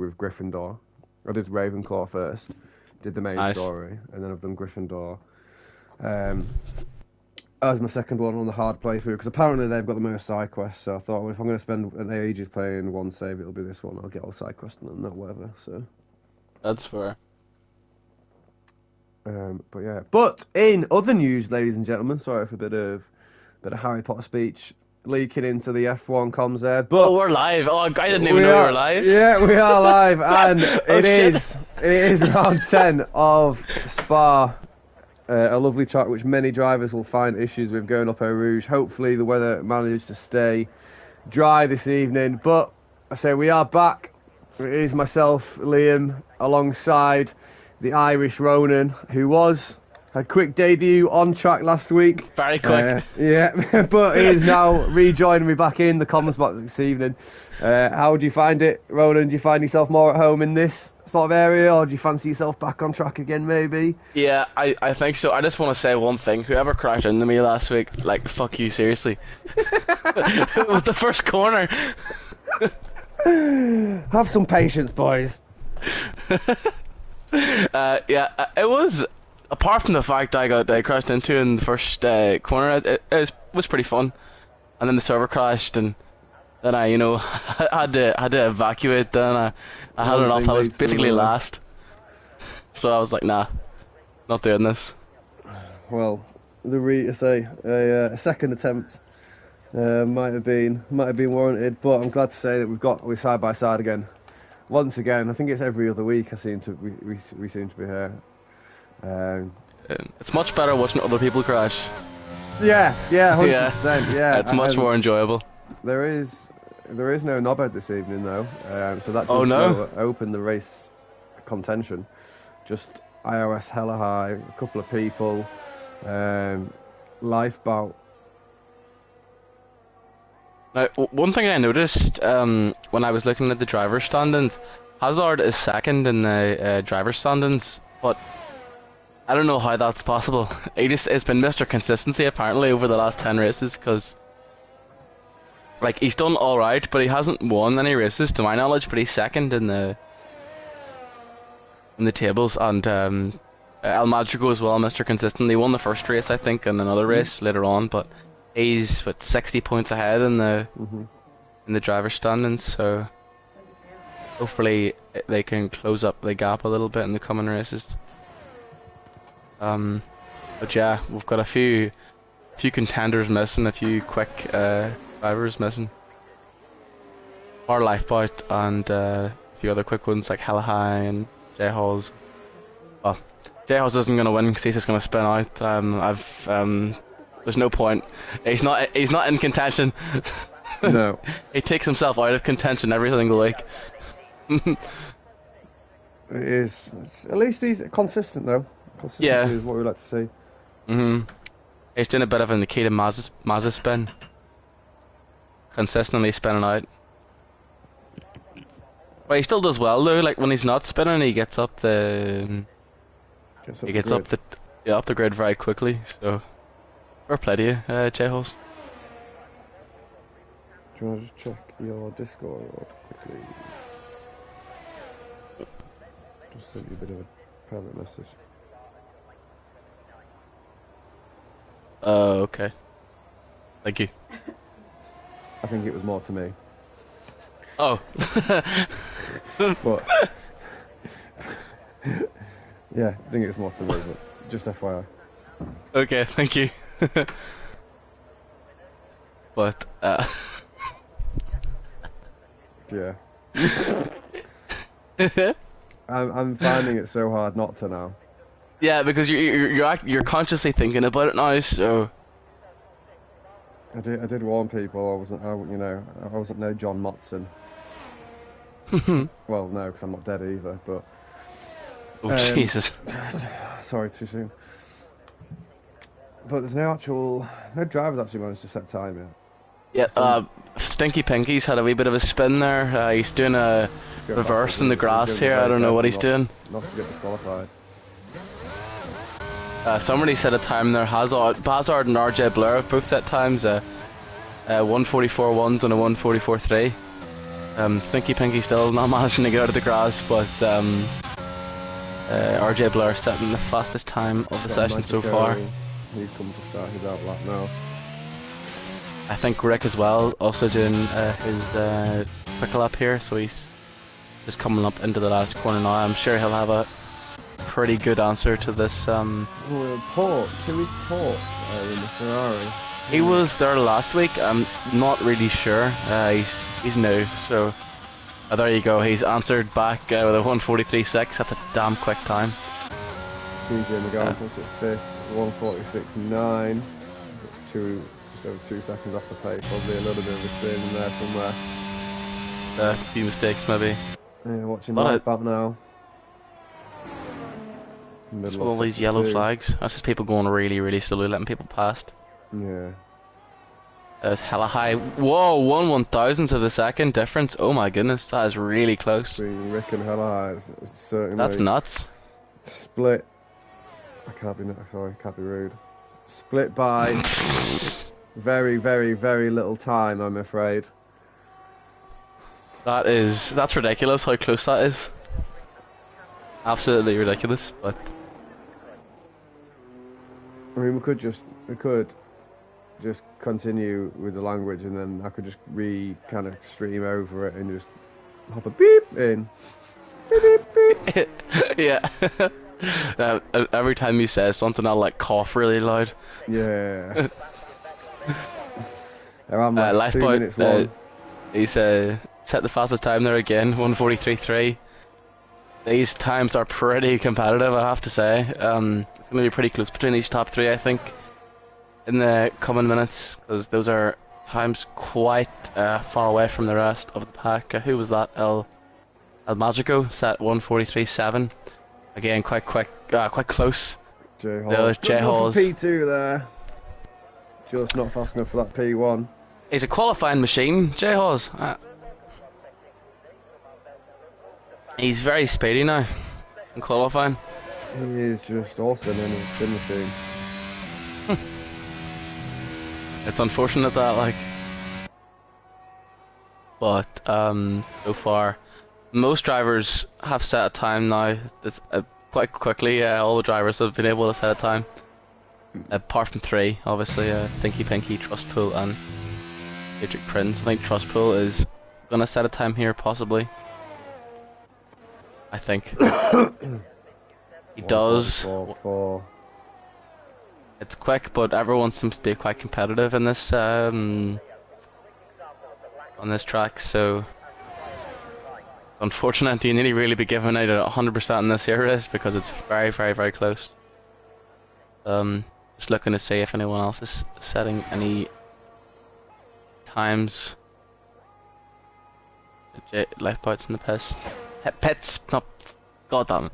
with Gryffindor. I did Ravenclaw first, did the main Nice. story, and then I've done Gryffindor. As my second one on the hard playthrough, because apparently they've got the most side quests. So I thought, well, if I'm going to spend an ages playing one save, it'll be this one. I'll get all side quests and that whatever. So. That's fair. But yeah. But in other news, ladies and gentlemen, sorry for a bit of Harry Potter speech leaking into the F1 comms there. But Oh, we're live. Oh, I didn't even know we were live. Yeah, we are live, and Oh, shit. it is round 10 of Spa. A lovely track which many drivers will find issues with going up Eau Rouge. Hopefully the weather manages to stay dry this evening. But I say we are back. It is myself, Liam, alongside the Irish Ronan, who had a quick debut on track last week. Very quick. Yeah, but he is now rejoining me back in the comments box this evening. How do you find it, Ronan? Do you find yourself more at home in this sort of area, or do you fancy yourself back on track again, maybe? Yeah, I think so. I just want to say one thing. Whoever crashed into me last week, like, fuck you, seriously. It was the first corner. Have some patience, boys. Yeah, it was, apart from the fact I crashed into in the first corner, it was pretty fun. And then the server crashed, and then I, had to evacuate. Then I had enough. I was basically last, so I was like, nah, not doing this. Well, a second attempt might have been warranted, but I'm glad to say that we're side by side again. Once again, I think it's every other week. We seem to be here. It's much better watching other people crash. Yeah, 100%. Yeah, it's much more enjoyable. There is no knobhead this evening though, so that does open the race contention. Just iOS hella high, a couple of people, lifeboat. Now, one thing I noticed when I was looking at the driver's standings, Hazard is second in the driver's standings, but I don't know how that's possible. It's been Mr. Consistency apparently over the last 10 races, because like he's done all right, but he hasn't won any races to my knowledge. But he's second in the tables, and El Madrigo as well, Mr. Consistent. He won the first race, I think, and another race later on, but he's 60 points ahead in the driver's standings. So hopefully they can close up the gap a little bit in the coming races. But yeah, we've got a few contenders missing, a few quick drivers missing. Our Lifeboat and a few other quick ones like Hellahigh and J-Halls. Well, J-Halls isn't going to win because he's just going to spin out. There's no point. He's not in contention. No. He takes himself out of contention every single week. It is. At least he's consistent though. Consistency is what we like to see. He's doing a bit of a Nikita Mazza spin. Consistently spinning out. But he still does well though. Like when he's not spinning, he gets up the up the grid very quickly. So fair play to you, J-Holes. Do you want to just check your Discord quickly? Just sent you a bit of a private message. Okay. Thank you. I think it was more to me. Oh. But yeah, I think it was more to me, but just FYI. Okay, thank you. But yeah. I'm finding it so hard not to now. Yeah, because you're consciously thinking about it now, so. I did warn people. I wasn't no John Motson. Well, no, because I'm not dead either. But oh Jesus! Sorry, too soon. But there's no drivers actually managed to set time yet. Yeah, Stinky Pinky's had a wee bit of a spin there. He's doing a reverse in the grass here. I don't know what he's doing. Not to get disqualified. Somebody set a time there. Hazard and RJ Blair have both set times. 1:44.1s and a 1:44.3. Stinky Pinky still not managing to get out of the grass, but RJ Blair setting the fastest time of the session so far. He's come to start his outlap now. I think Rick as well, also doing his quick lap here, so he's just coming up into the last corner now. I'm sure he'll have a pretty good answer to this. Who's Port in the Ferrari? He was there last week. I'm not really sure. He's new, so there you go. He's answered back with a 1:43.6. That's a damn quick time. TJ McGowan puts it fifth, 1:46.9. Just over 2 seconds off the pace. Probably a little bit of a spin in there somewhere. A few mistakes maybe. Yeah, watching live back now. All these yellow flags. That's just people going really, really slowly, letting people past. Yeah. There's hella high. Whoa, 1/1000th of a second difference. Oh my goodness, that is really close. Between Rick and hella high, it's certainly. That's nuts. Split. Can't be rude. Split by very, very, very little time, I'm afraid. That's ridiculous how close that is. Absolutely ridiculous, but I mean, we could just continue with the language, and then I could just kind of stream over it and just hop a beep in. Beep, beep, beep. Yeah. Every time he says something, I'll like cough really loud. Yeah. I'm like 2 minutes long. He's set the fastest time there again, 1:43.3. These times are pretty competitive, I have to say. It's going to be pretty close between these top three, I think, in the coming minutes, because those are times quite far away from the rest of the pack. Who was that? El Magico set 1:43.7. Again, quite quick, quite close. J-Hawes. P2 there. Just not fast enough for that P1. He's a qualifying machine, J-Hawes. He's very speedy now in qualifying. He is just awesome in his spin machine. It's unfortunate that, like, but so far most drivers have set a time now. That's quite quickly. All the drivers have been able to set a time, apart from three, obviously. Stinky Pinky, Trustpool, and Dietrich Prinz. I think Trustpool is gonna set a time here, possibly. I think he does. 4. It's quick, but everyone seems to be quite competitive in this on this track. So, unfortunate, you need to really be giving out 100% in this here race because it's very, very, very close. Just looking to see if anyone else is setting any times. Lifeboats in the pits. Not. God damn it.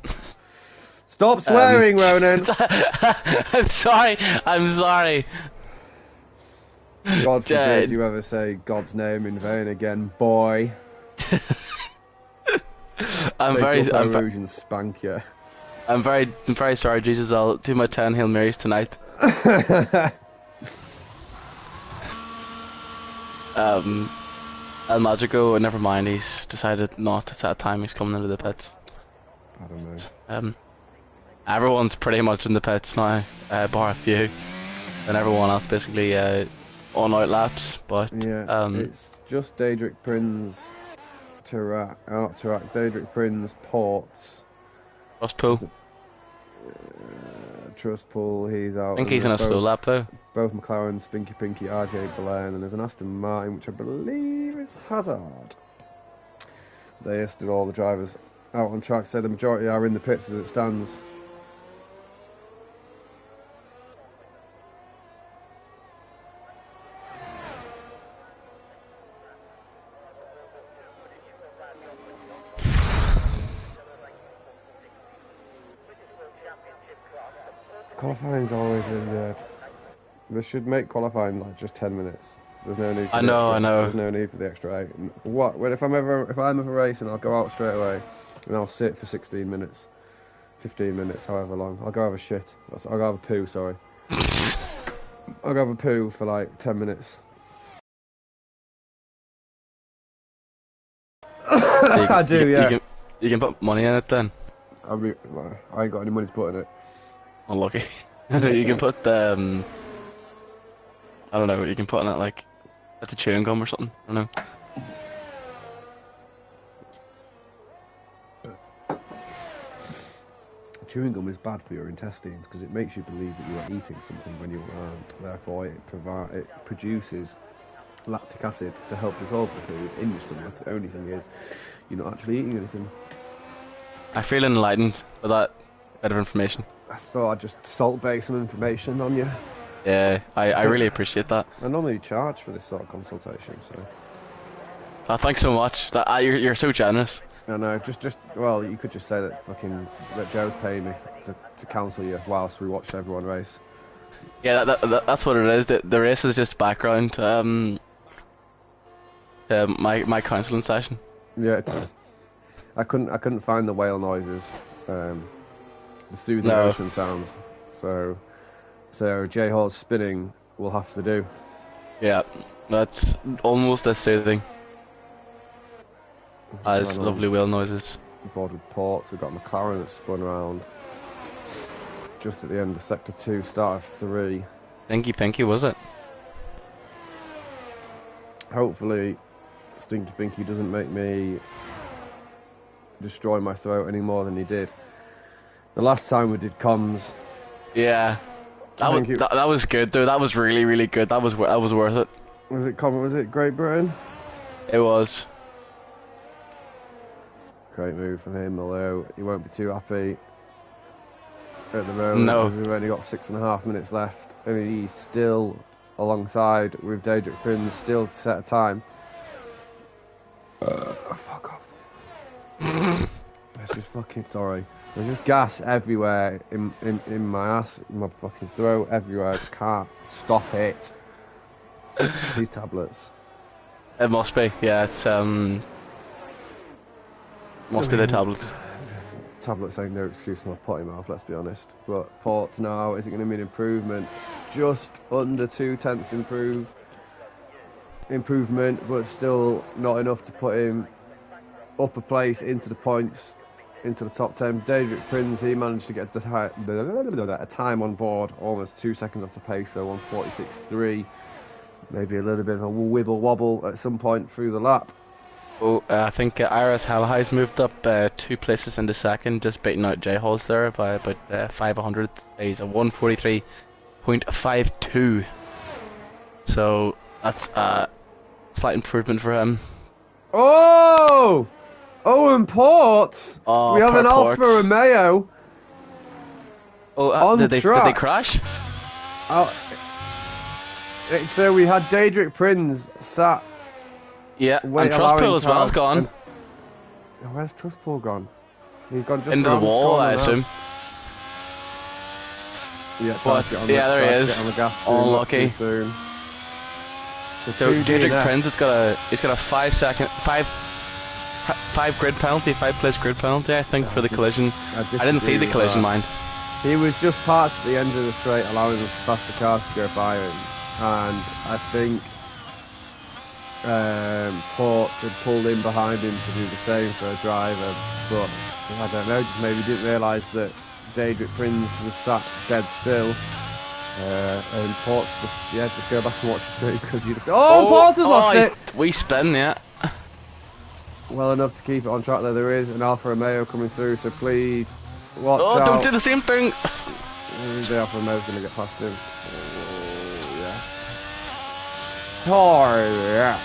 Stop swearing, Ronan! I'm sorry. God forbid you ever say God's name in vain again, boy. I'm very sorry, Jesus. I'll do my 10 Hail Marys tonight. El Magico, never mind. He's decided not to set a time. He's coming into the pits. I don't know. Everyone's pretty much in the pits now, bar a few, and everyone else basically on out laps. But yeah, it's just Dietrich Prinz, Dietrich Prinz, Ports, Trustpool. He's out. I think he's in a slow lap though. Both McLaren, Stinky Pinky, RJ Blaine, and there's an Aston Martin, which I believe is Hazard. They listed all the drivers out on track, so the majority are in the pits as it stands. Qualifying's always really good. They should make qualifying like just 10 minutes. There's no need. For I know. There's no need for the extra 8. What? If I'm ever racing, I'll go out straight away, and I'll sit for 16 minutes, 15 minutes, however long. I'll go have a shit. I'll go have a poo. Sorry. I'll go have a poo for like 10 minutes. I do, yeah. You can put money in it then. I ain't got any money to put in it. Unlucky. You can put I don't know. You can put in it like that's a chewing gum or something. I don't know. Chewing gum is bad for your intestines because it makes you believe that you are eating something when you aren't. Therefore, it produces lactic acid to help dissolve the food in your stomach. The only thing is, you're not actually eating anything. I feel enlightened with that bit of information. I thought I'd just salt bake some information on you. Yeah, I really appreciate that. I normally charge for this sort of consultation, so. Oh, thanks so much. You're so generous. I know, well, you could just say that that Joe's paying me to counsel you whilst we watch everyone race. Yeah, that's what it is. The race is just background. My counselling session. Yeah, I couldn't find the whale noises, the soothing ocean sounds. So J Hall's spinning will have to do. Yeah, that's almost as soothing as lovely whale noises. Board with ports, we've got McLaren that spun around just at the end of sector 2, start of 3. Pinky, was it? Hopefully, Stinky Pinky doesn't make me destroy my throat any more than he did the last time we did comms. Yeah, that was good though. That was really, really good. That was worth it. Was it Great Britain? It was. Great move from him, although he won't be too happy at the moment. No. We've only got 6.5 minutes left, and he's still alongside with Daedric Prince, still to set a time. Fuck off. It's just fucking sorry. There's just gas everywhere in my ass, in my fucking throat, everywhere. I can't stop it. These tablets. It must be. Yeah, it's must be the tablets. Tablets ain't no excuse for my potty mouth, let's be honest. But ports now, is it going to be an improvement? Just under 0.2 improvement, but still not enough to put him up a place into the points, into the top 10. David Prince, he managed to get a time on board, almost 2 seconds off the pace, so 1:46.3. Maybe a little bit of a wibble wobble at some point through the lap. Oh, I think Iris Halahai's moved up 2 places into second, just beating out J Halls there by about 500. He's a 1:43.52. So that's a slight improvement for him. Oh! Owen Ports! Oh, we have an Alfa Ports. Romeo. Oh, did they crash? So we had Daedric Prince sat. Yeah, and Trustpool as well is gone. Where's Trustpool gone? He's gone just into the wall, I assume. Yeah, there he is. On the gas unlucky. Soon. So Daedric Prince he's got a 5 grid penalty, 5 place grid penalty, I think, for the collision. I didn't see the collision, mind. He was just parked at the end of the straight, allowing the faster cars to go by him, and I think Ports had pulled in behind him to do the same for a driver, but I don't know, maybe didn't realise that Daedric Prince was sat dead still, and Ports just go back and watch the straight because you just Ports has lost it. We spin, yeah. Well enough to keep it on track. There is an Alfa Romeo coming through, so please watch out. Don't do the same thing. The Alfa Romeo's going to get past him. Oh yes. Oh yes.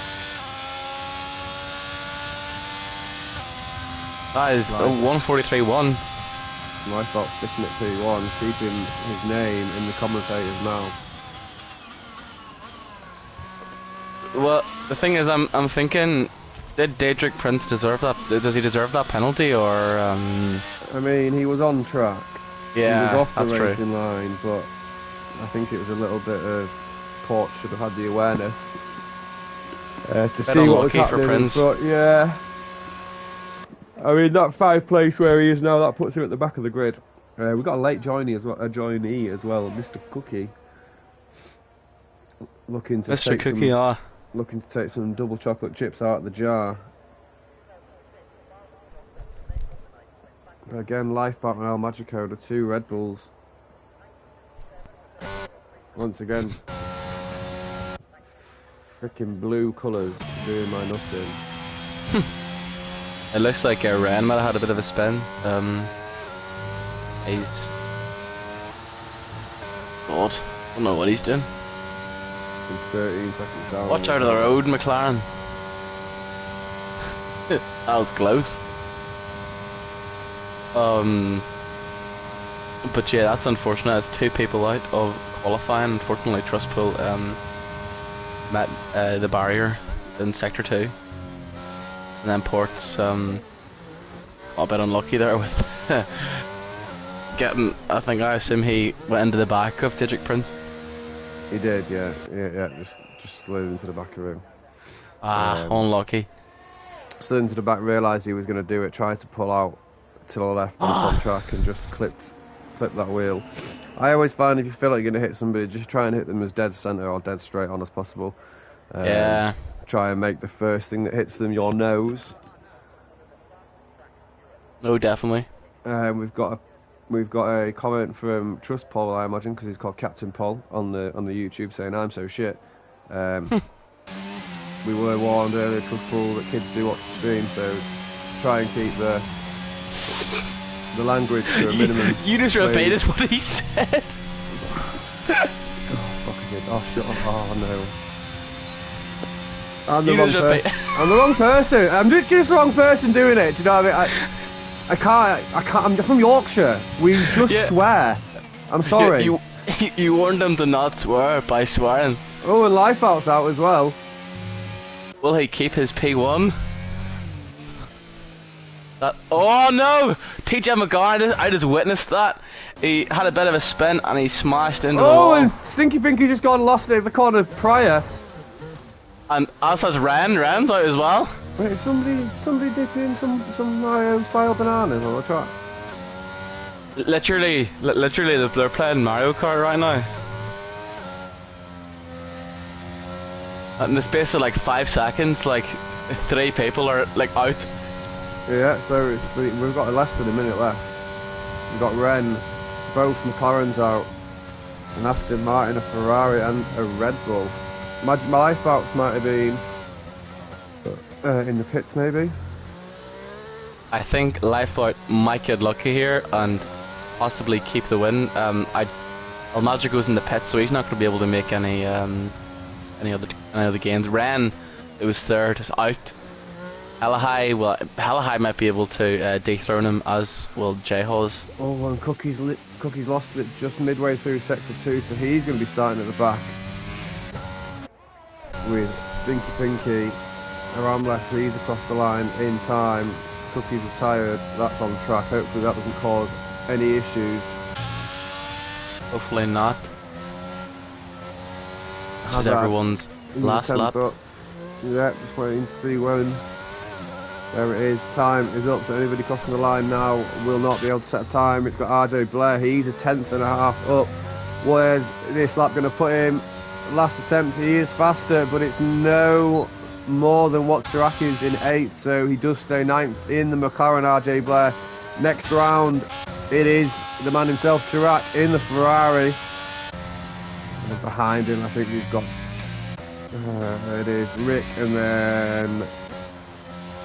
That is 1:43.1. My fault sticking at P1, keeping his name in the commentator's mouth. Well, the thing is, I'm thinking, did Daedric Prince deserve that? Does he deserve that penalty, or? I mean, he was on track. Yeah, he was off the that's racing true. line, but I think it was a little bit of Port should have had the awareness to see what was happening. For Prince. But yeah. I mean, that 5th place where he is now, that puts him at the back of the grid. We've got a late joinee as well, Mr. Cookie. Looking to take some double chocolate chips out of the jar. Again, Lifeboat and El Magico, the 2 Red Bulls. Once again, freaking blue colours doing my nutting. It looks like Ren might have had a bit of a spin. He's... God, I don't know what he's doing. He's 13 seconds down. Watch out of the road, McLaren. That was close. But yeah, that's unfortunate. It's 2 people out of qualifying. Unfortunately, Trustpool met the barrier in sector 2, and then Port's a bit unlucky there with getting. I assume he went into the back of Digic Prince. He did, yeah. Just slid into the back of him. Unlucky. Slid into the back, realised he was going to do it, tried to pull out to the left on track and just clipped that wheel. I always find if you feel like you're going to hit somebody, just try and hit them as dead centre or dead straight on as possible. Yeah. Try and make the first thing that hits them your nose. No, definitely. We've got a comment from Trust Paul, I imagine, because he's called Captain Paul on the YouTube, saying I'm so shit. We were warned earlier, Trust Paul, that kids do watch the stream, so try and keep the language to a minimum. You just repeated what he said. Oh fuck, I did. Oh shut up. Oh no. I'm the wrong person. I'm the wrong person. I'm just the wrong person doing it. Do you know what I mean? I can't. I'm from Yorkshire. We just swear. I'm sorry. You warned him to not swear by swearing. Oh, and Lifeboat's out as well. Will he keep his P1? Oh no! TJ McGuire, I just witnessed that. He had a bit of a spin and he smashed into the wall. Oh, and Stinky Pinky just got lost at the corner prior. And as has Ren's out as well. Wait, is somebody dipping some Mario style bananas on the track? Literally, they're playing Mario Kart right now. In the space of like 5 seconds, like 3 people are like out. Yeah, so we've got less than a minute left. We've got Ren, both McLarens out, an Aston Martin, a Ferrari and a Red Bull. My Lifeboats might have been in the pits maybe. I think Lifeboat might get lucky here and possibly keep the win. El Magic goes in the pits, so he's not going to be able to make any other gains. Ren, it was third, is out. Helahai might be able to dethrone him, as will J-Hawes. Oh, and Cookie's lost it just midway through sector 2, so he's going to be starting at the back with Stinky Pinky around left. He's across the line in time. Cookie's retired. That's on track. Hopefully that doesn't cause any issues. Hopefully not. This is everyone's last lap. Yeah, just waiting to see when. There it is, time is up, so anybody crossing the line now will not be able to set a time. It's got RJ Blair, he's a 10th and a half up. Where's this lap going to put him? Last attempt, he is faster, but it's no more than what Chirac is in 8th, so he does stay 9th in the McLaren, RJ Blair. Next round, it is the man himself, Chirac, in the Ferrari. And behind him, I think we've got, it is Rick, and then...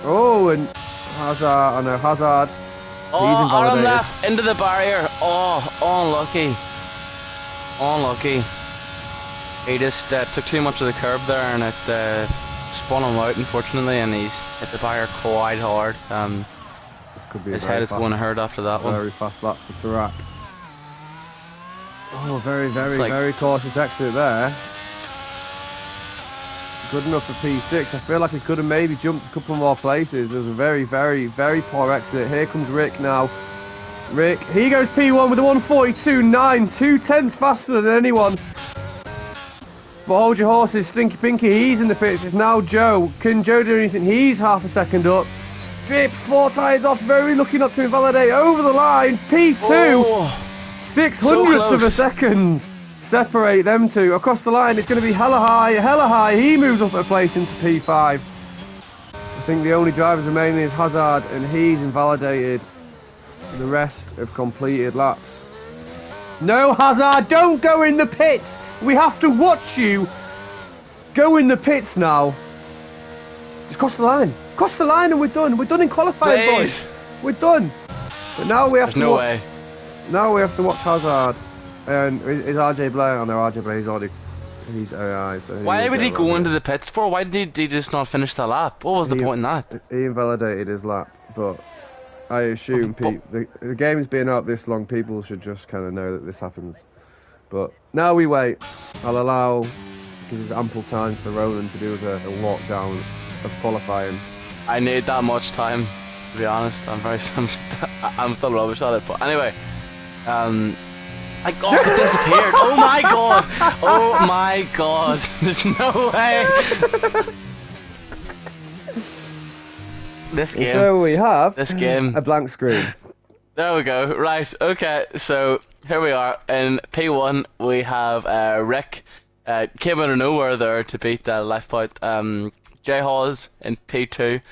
Oh, and Hazard, Hazard. Oh, Aaron left into the barrier. Oh, unlucky. Unlucky. He just took too much of the curb there and it spun him out, unfortunately, and he's hit the barrier quite hard. This could be his head is going to hurt after that one. Very fast lap for Chirac. Oh, very cautious exit there. Good enough for P6. I feel like he could have maybe jumped a couple more places. There's a very poor exit. Here comes Rick now. Rick, he goes P1 with a 142.9, 2/10 faster than anyone. But hold your horses, Stinky Pinky, he's in the pits. It's now Joe. Can Joe do anything? He's half a second up. Dips 4 tyres off, very lucky not to invalidate. Over the line, P2. 600ths of a second. Separate them two. Across the line, it's going to be hella high. He moves up a place into P5. I think the only drivers remaining is Hazard, and he's invalidated. The rest have completed laps. No, Hazard, don't go in the pits. We have to watch you go in the pits now. Just cross the line. Cross the line and we're done. We're done in qualifying, boys. We're done. But now we have to watch. Way. Now we have to watch Hazard. And is RJ Blair? Oh no, RJ Blair. He's AI. So why would he go into the pits for? Why did he just not finish the lap? What was the point in that? He invalidated his lap, but I assume the game's been out this long. People should just kind of know that this happens. But now we wait. I'll allow, because there's ample time for Roland to do a lockdown of qualifying. I need that much time, to be honest. I'm still rubbish at it. But anyway, I got it disappeared. Oh my god! Oh my god! There's no way. This game. So we have this game. A blank screen. There we go. Right. Okay. So here we are in P1. We have Rick came out of nowhere there to beat Lifeboat. J Hawes in P2.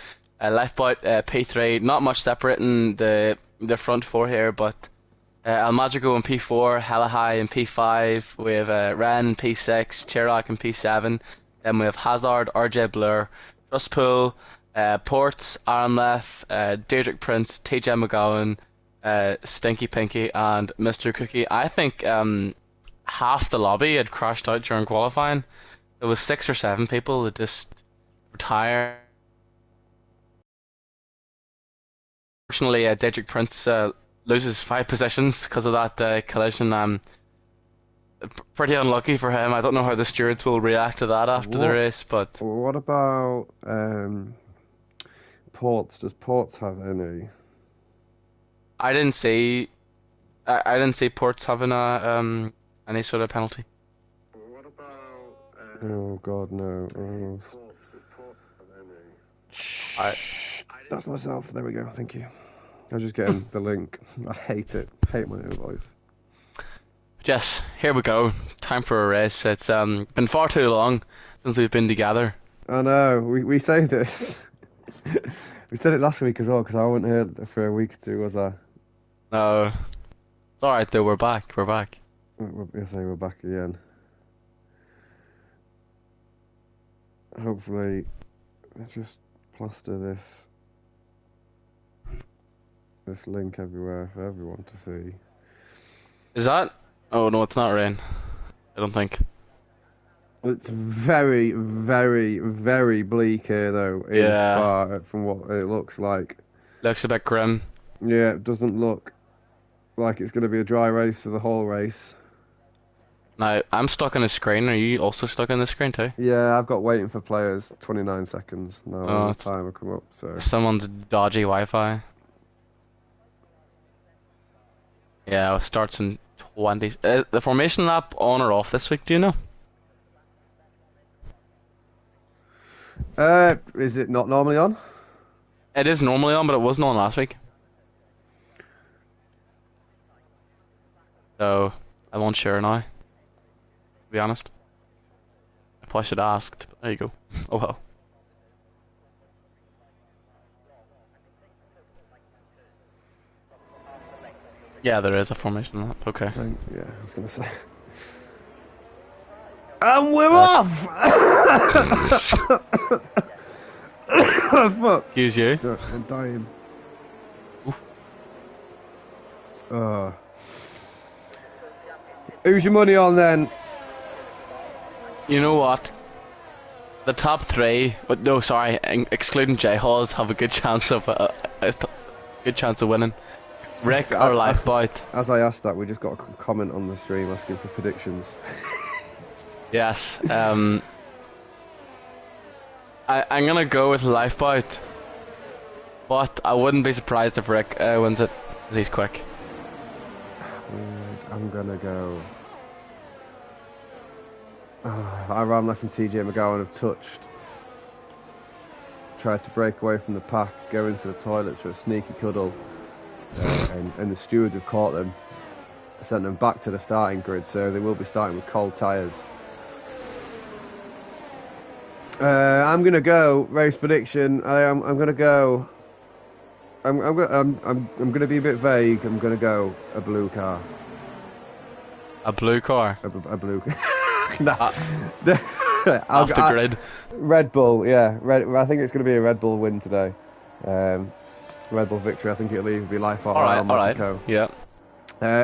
Lifeboat P3. Not much separating the front four here, but El Magico in P4. Helahai in P5. We have Ren in P6. Chirac in P7. Then we have Hazard, RJ Blur, Trustpool, Ports, Aaron Leff, Deirdre Prince, TJ McGowan, Stinky Pinky, and Mr. Cookie. I think half the lobby had crashed out during qualifying. There was 6 or 7 people that just retired. Unfortunately, Deirdre Prince loses 5 positions because of that collision. Pretty unlucky for him. I don't know how the stewards will react to that after the race, but what about Ports? Does Ports have any? I didn't see Ports having any sort of penalty. What about oh god, no. Ports? Does Ports have any? That's myself. There we go. Thank you. I was just getting the link. I hate it. Hate my own voice. Yes, here we go. Time for a race. It's been far too long since we've been together. I know. We say this. We said it last week as well, because I wasn't here for a week or two, was I? No. It's alright though, we're back. We're back. Yes, we're back again. Hopefully, I just plaster this link everywhere for everyone to see. Is that? Oh no, it's not rain. I don't think. It's very, very, very bleak here though in Spa from what it looks like. Looks a bit grim. Yeah, it doesn't look like it's going to be a dry race for the whole race. Now, I'm stuck on the screen. Are you also stuck on the screen too? Yeah, I've got waiting for players 29 seconds. Now the timer come up. So someone's dodgy Wi-Fi. Yeah, it starts in 20. The formation lap on or off this week? Do you know? Is it not normally on? It is normally on, but it wasn't on last week. So I'm unsure now. To be honest, I probably should have asked. But there you go. Oh well. Yeah, there is a formation lap. Okay. Yeah, I was gonna say. And we're off! Fuck. Excuse you. I'm dying. Who's your money on then? You know what? The top 3, but no, sorry, excluding J Hawes, have a good chance of winning. Rick or Lifeboat. As I asked that, we just got a comment on the stream asking for predictions. Yes. I'm gonna go with Lifeboat, but I wouldn't be surprised if Rick wins it, because he's quick. I'm gonna go. Ram Left and TJ McGowan have tried to break away from the pack, go into the toilets for a sneaky cuddle, and the stewards have caught them, sent them back to the starting grid, so they will be starting with cold tyres. I'm gonna go race prediction. I'm gonna go I'm gonna be a bit vague. I'm gonna go a blue car. A blue car. A blue. Nah. Off the grid. Red Bull, yeah. I think it's gonna be a Red Bull win today. Red Bull victory. I think it'll either be Life or All right. Mexico. Yeah.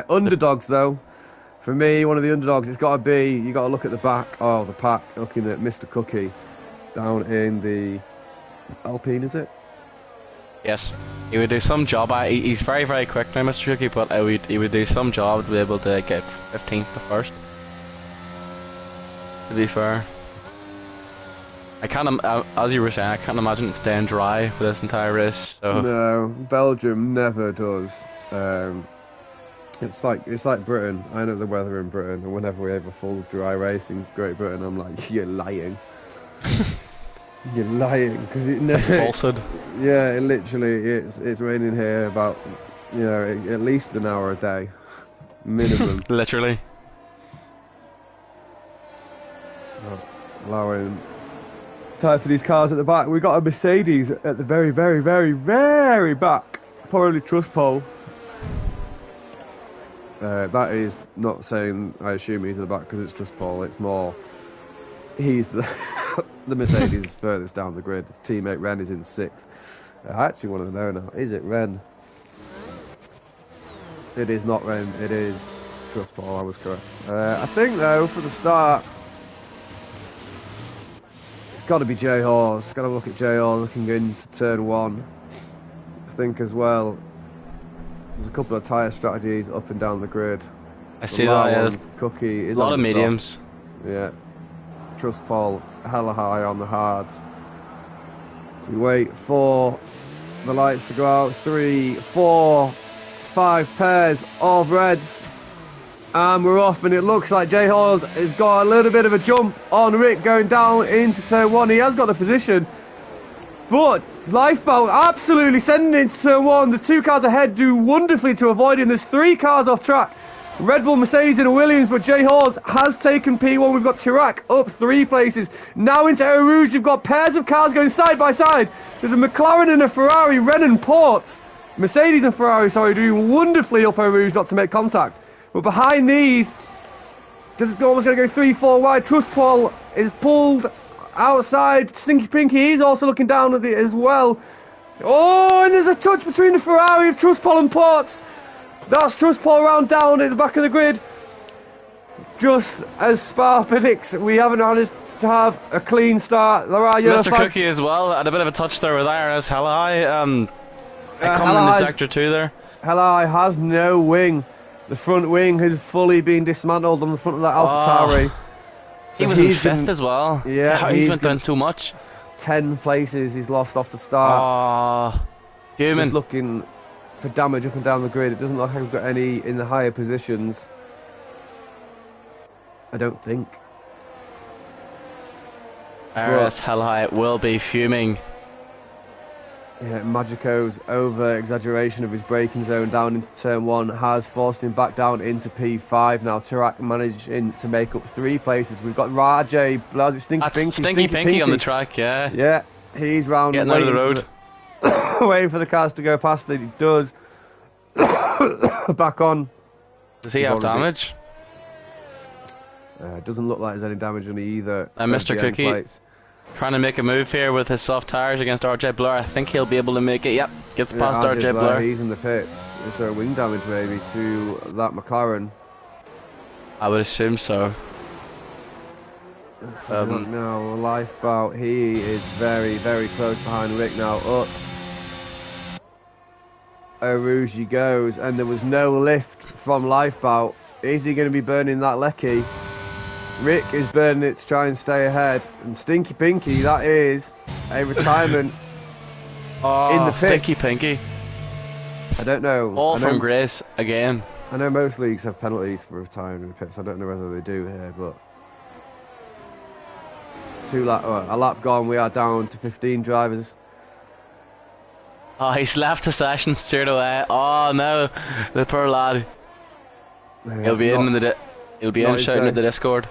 Underdogs though. For me, one of the underdogs, it's got to be. You got to look at the back. Oh, the pack. Looking at Mr. Cookie down in the Alpine, is it? Yes. He would do some job. He's very, very quick now, Mr. Cookie, but he would do some job to be able to get 15th to first. To be fair. I can't, as you were saying, I can't imagine it staying dry for this entire race. So. No, Belgium never does. It's like Britain. I know the weather in Britain, and whenever we have a full dry race in Great Britain, I'm like, you're lying. You're lying, because it never. Falsehood. Yeah, it literally it's raining here about at least an hour a day, minimum. Literally. Allowing time for these cars at the back. We've got a Mercedes at the very, very, very, very back. Probably trust pole. That is not saying I assume he's at the back because it's trust pole. It's more he's the the Mercedes is furthest down the grid. His teammate Ren is in 6th. I actually want to know now. Is it Ren? It is not Ren. It is trust pole. I was correct. I think though for the start. Got to be J Hawes. Got to look at J Hawes looking into turn 1. I think as well. There's a couple of tyre strategies up and down the grid. I see that. Yeah. Cookie is a lot on of the mediums. softs. Yeah. Trust Paul hella high on the hards. So we wait for the lights to go out. 3, 4, 5 pairs of reds. And we're off, and it looks like J Hawes has got a little bit of a jump on Rick going down into turn 1. He has got the position, but Lifeboat absolutely sending it into turn 1. The 2 cars ahead do wonderfully to avoid him. There's 3 cars off track. Red Bull, Mercedes and a Williams, but J Hawes has taken P1. We've got Chirac up 3 places. Now into Eau Rouge, we've got pairs of cars going side by side. There's a McLaren and a Ferrari, Ren and Ports. Mercedes and Ferrari, sorry, doing wonderfully up Eau Rouge not to make contact. But behind these, this is almost going to go 3-4 wide. Trust Paul is pulled outside. Stinky Pinky, he's also looking down at it as well. Oh, and there's a touch between the Ferrari of Trust Paul and Ports. That's Trust Paul round down at the back of the grid. Just as Spa predicts, we haven't managed to have a clean start. Mr. Cookie as well had a bit of a touch there with IRS Helleye. Coming into sector 2 there. Helleye has no wing. The front wing has fully been dismantled on the front of that AlphaTauri. So he was in 5th as well. Yeah, he's went down too much. 10 places he's lost off the start. Human. Just looking for damage up and down the grid. It doesn't look like we've got any in the higher positions. I don't think. RS Hellhigh will be fuming. Yeah, Magico's over-exaggeration of his braking zone down into turn 1 has forced him back down into P5 now. Chirac managing to make up 3 places. We've got Rajay, Stinky Pinky on the track, yeah. Yeah, he's round getting out of the road. Waiting for the cars to go past it. He does. Back on. Does he have damage? Doesn't look like there's any damage on either. And Mr. Cookie plates. Trying to make a move here with his soft tyres against RJ Blur. I think he'll be able to make it. Yep, gets past RJ Blur. He's in the pits. Is there wing damage maybe to that McLaren? I would assume so. No, Lifeboat. He is very, very close behind Rick now. Up. Eau Rouge he goes, and there was no lift from Lifeboat. Is he going to be burning that lecky? Rick is burning it to try and stay ahead. And Stinky Pinky, that is a retirement in the pits. Stinky Pinky. I don't know. All from Grace again. I know most leagues have penalties for retiring in the pits. I don't know whether they do here, but... a lap gone, we are down to 15 drivers. Oh, he's left the session straight away. Oh no, the poor lad. He'll be in shouting at the Discord.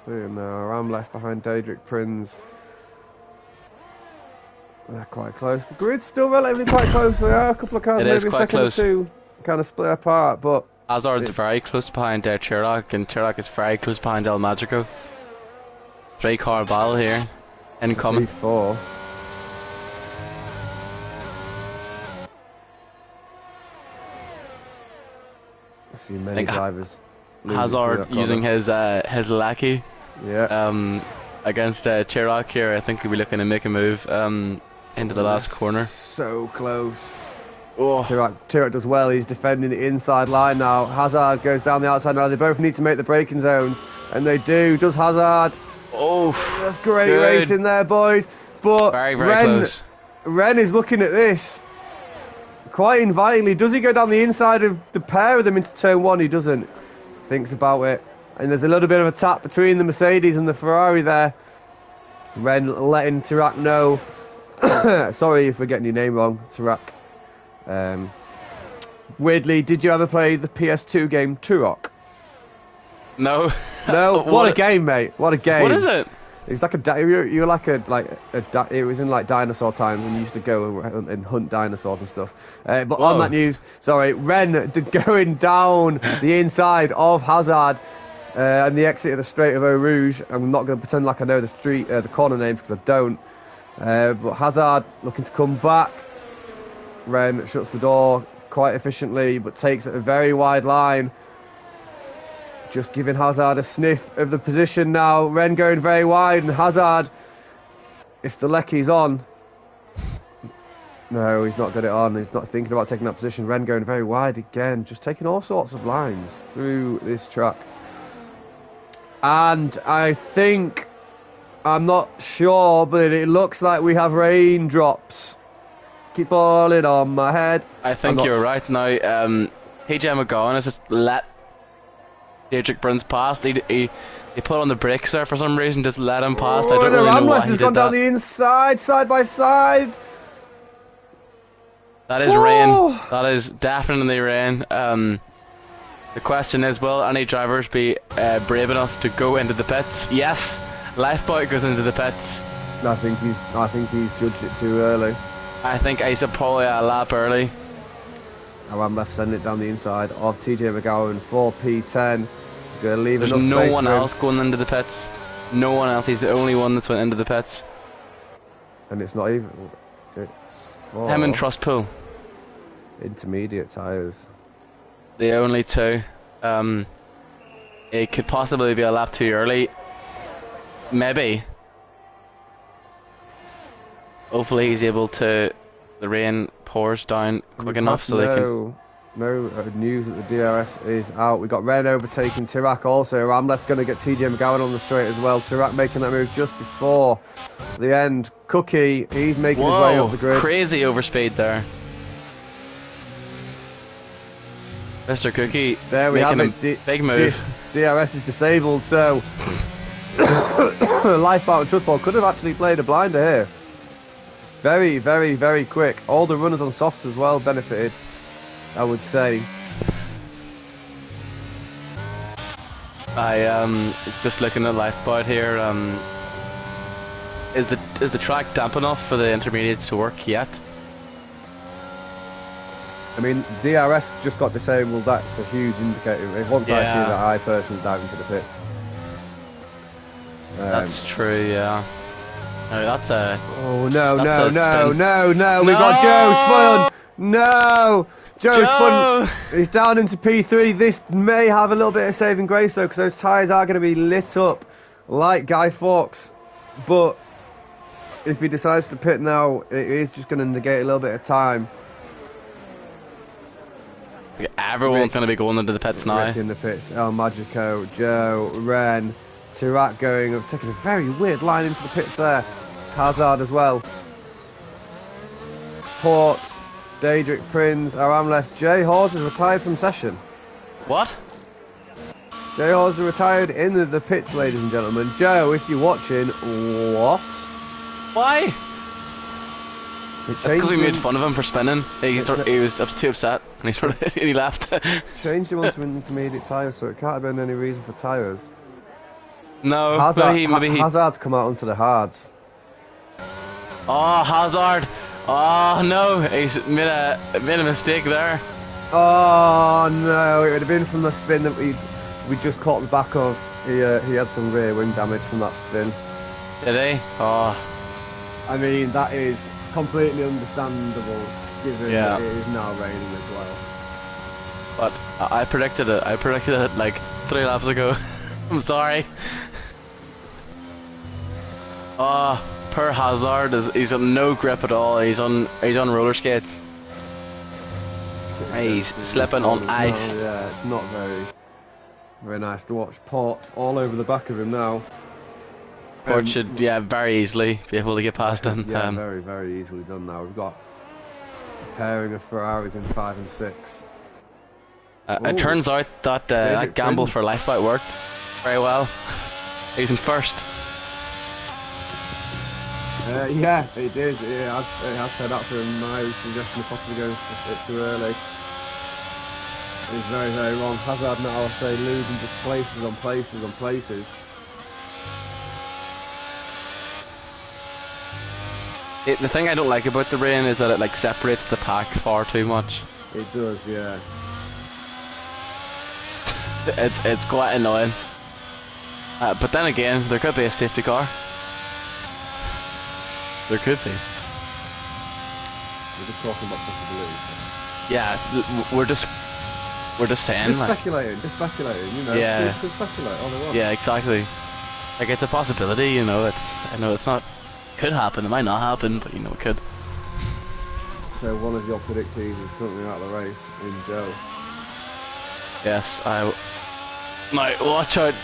So now I'm left behind Daedric Prince. They're quite close. The grid's still relatively quite close. There are a couple of cars, It maybe is a quite second close. or two, kind of split apart. But Hazard's very close behind Chirac, and Chirac is very close behind El Magico. 3-car battle here. Incoming. P4. I see many drivers. Hazard using his lackey. Yeah. Against Chirac here. I think he'll be looking to make a move into the last corner. So close. Oh, Chirac does well. He's defending the inside line now. Hazard goes down the outside now. They both need to make the braking zones, and they do. Does Hazard? oh, That's great good. racing there, boys. But very close. Ren is looking at this quite invitingly. Does he go down the inside of the pair of them into turn one? He doesn't. Thinks about it. And there's a little bit of a tap between the Mercedes and the Ferrari there. Ren letting Chirac know. Sorry if we're getting your name wrong, Chirac. Weirdly, did you ever play the PS2 game Turok? No. No. What a game, mate! What a game! What is it? It was like you were like it was in like dinosaur times when you used to go and hunt dinosaurs and stuff. But Whoa. on that news, sorry, Ren going down the inside of Hazard and the exit of the Strait of Eau Rouge. I'm not going to pretend like I know the corner names because I don't. But Hazard looking to come back. Ren shuts the door quite efficiently, but takes it a very wide line. Just giving Hazard a sniff of the position now. Ren going very wide, and Hazard, if the Lecky's on, no, he's not got it on. He's not thinking about taking that position. Ren going very wide again, just taking all sorts of lines through this track. And I think, I'm not sure, but it looks like we have raindrops. Keep falling on my head. I think you're right now. TJ McGowan has just let Dietrich Bruns pass. He put on the brakes there for some reason, just let him pass. I don't really know why he has did gone that. down the inside, side by side. That is rain. That is definitely rain. The question is, will any drivers be brave enough to go into the pits? Yes, Lifeboat goes into the pits. I think he's judged it too early. I think he's probably a lap early. Aram left sending it down the inside of TJ McGowan for P10. He's going to leave There's enough no space one for him. else going into the pits. No one else. He's the only one that's went into the pits. And it's not even. It's for Him and Trustpool. intermediate tyres. The only two. It could possibly be a lap too early. Maybe. Hopefully he's able to. The rain pours down quick enough so they can. No news that the DRS is out. We got Ren overtaking Chirac also. Ramleft's going to get TJ McGowan on the straight as well. Chirac making that move just before the end. Cookie, he's making his way up the grid. Crazy overspeed there. Mr. Cookie, There we have making it. a big move. DRS is disabled, so Lifeboat and Trustball could have actually played a blinder here. Very, very, very quick. All the runners on softs as well benefited, I would say. I just looking at Lifeboat here. Is the track damp enough for the intermediates to work yet? I mean, DRS just got disabled. That's a huge indicator. Once I see that, I personally dive into the pits. That's true, yeah. No, that's a... Oh, no, that's no, a no, spin. no, no. We've got Joe spun. No. Joe Joe! spun. He's down into P3. This may have a little bit of saving grace, though, because those tyres are going to be lit up like Guy Fawkes. But if he decides to pit now, it is just going to negate a little bit of time. Everyone's going to be going into the pits now. Rick in the pits. El Magico, Joe, Ren, Chirac going, taking a very weird line into the pits there. Hazard as well. Port, Daedric Prinz, Aram left. Jay Hawes is retired from session. What? Jay Hawes is retired in the pits, ladies and gentlemen. Joe, if you're watching, what? Why? That's because we made fun of him for spinning. He was too upset and he left. Changed him onto intermediate tyres, so it can't have been any reason for tyres. No, Hazard, maybe he... Hazard's come out onto the hards. Oh, Hazard! Oh no, he's made a mistake there. Oh no, it would have been from the spin that we just caught the back of. He had some rear wing damage from that spin. Did he? Oh, I mean, that is completely understandable given yeah. that it is now raining as well. But I predicted it. I predicted it like 3 laps ago. I'm sorry. Oh, poor Hazard he's got no grip at all. He's on roller skates. He's slipping on ice. Yeah, it's not very nice to watch. Ports all over the back of him now. Port should, yeah, very easily be able to get past him. Yeah, very easily done now. We've got a pairing of Ferraris in 5 and 6. It turns out that that gamble for lifeboat worked very well. He's in first. Yeah, it did. It has paid out for him. I was suggesting possibly going a bit too early. It's very wrong. Hazard now, I say, losing just places on places on places. The thing I don't like about the rain is that it like separates the pack far too much. It does, yeah. It's quite annoying. But then again, there could be a safety car. There could be. We're just talking about possibilities. Yeah, we're just saying, just speculating, you know. Yeah. Just speculate all they want. Yeah, exactly. Like, it's a possibility, you know. I know it's not. Could happen. It might not happen, but you know it could. So one of your predictees is currently out of the race in Joe. Yes, now watch out,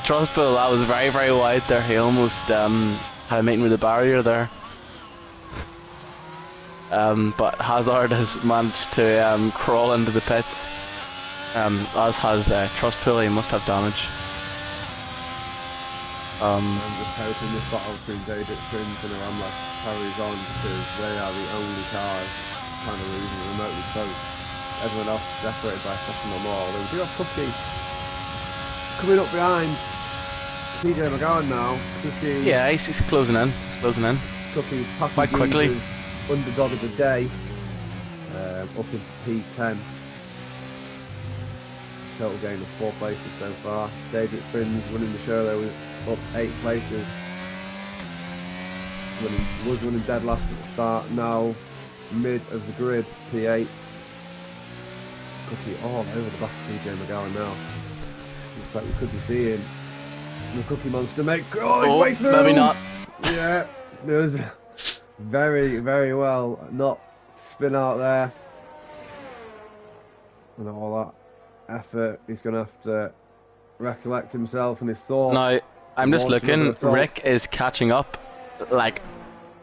Trustbill. That was very wide there. He almost had a meeting with the barrier there. But Hazard has managed to crawl into the pits. As has Trustbill. He must have damage. I'm just hoping this battle between David Prince and Aramla carries on because they are the only cars kind of losing remotely close. Everyone else is separated by a second or more. Although we do have Cookie coming up behind TJ McGowan now. Cookie, Yeah, he's closing in. He's closing in. Cookie Quite quickly. Underdog of the day. Up in P10. Total gain of 4 places so far. David Prince running the show there with up 8 places. Was running dead last at the start. Now mid of the grid, P8. Cookie all over the back of TJ McGowan now. Looks like we could be seeing the Cookie Monster make his way through. Maybe not. Yeah, there was very well not spin out there. And all that effort, he's going to have to recollect himself and his thoughts. Now, I'm just looking. Rick is catching up, like,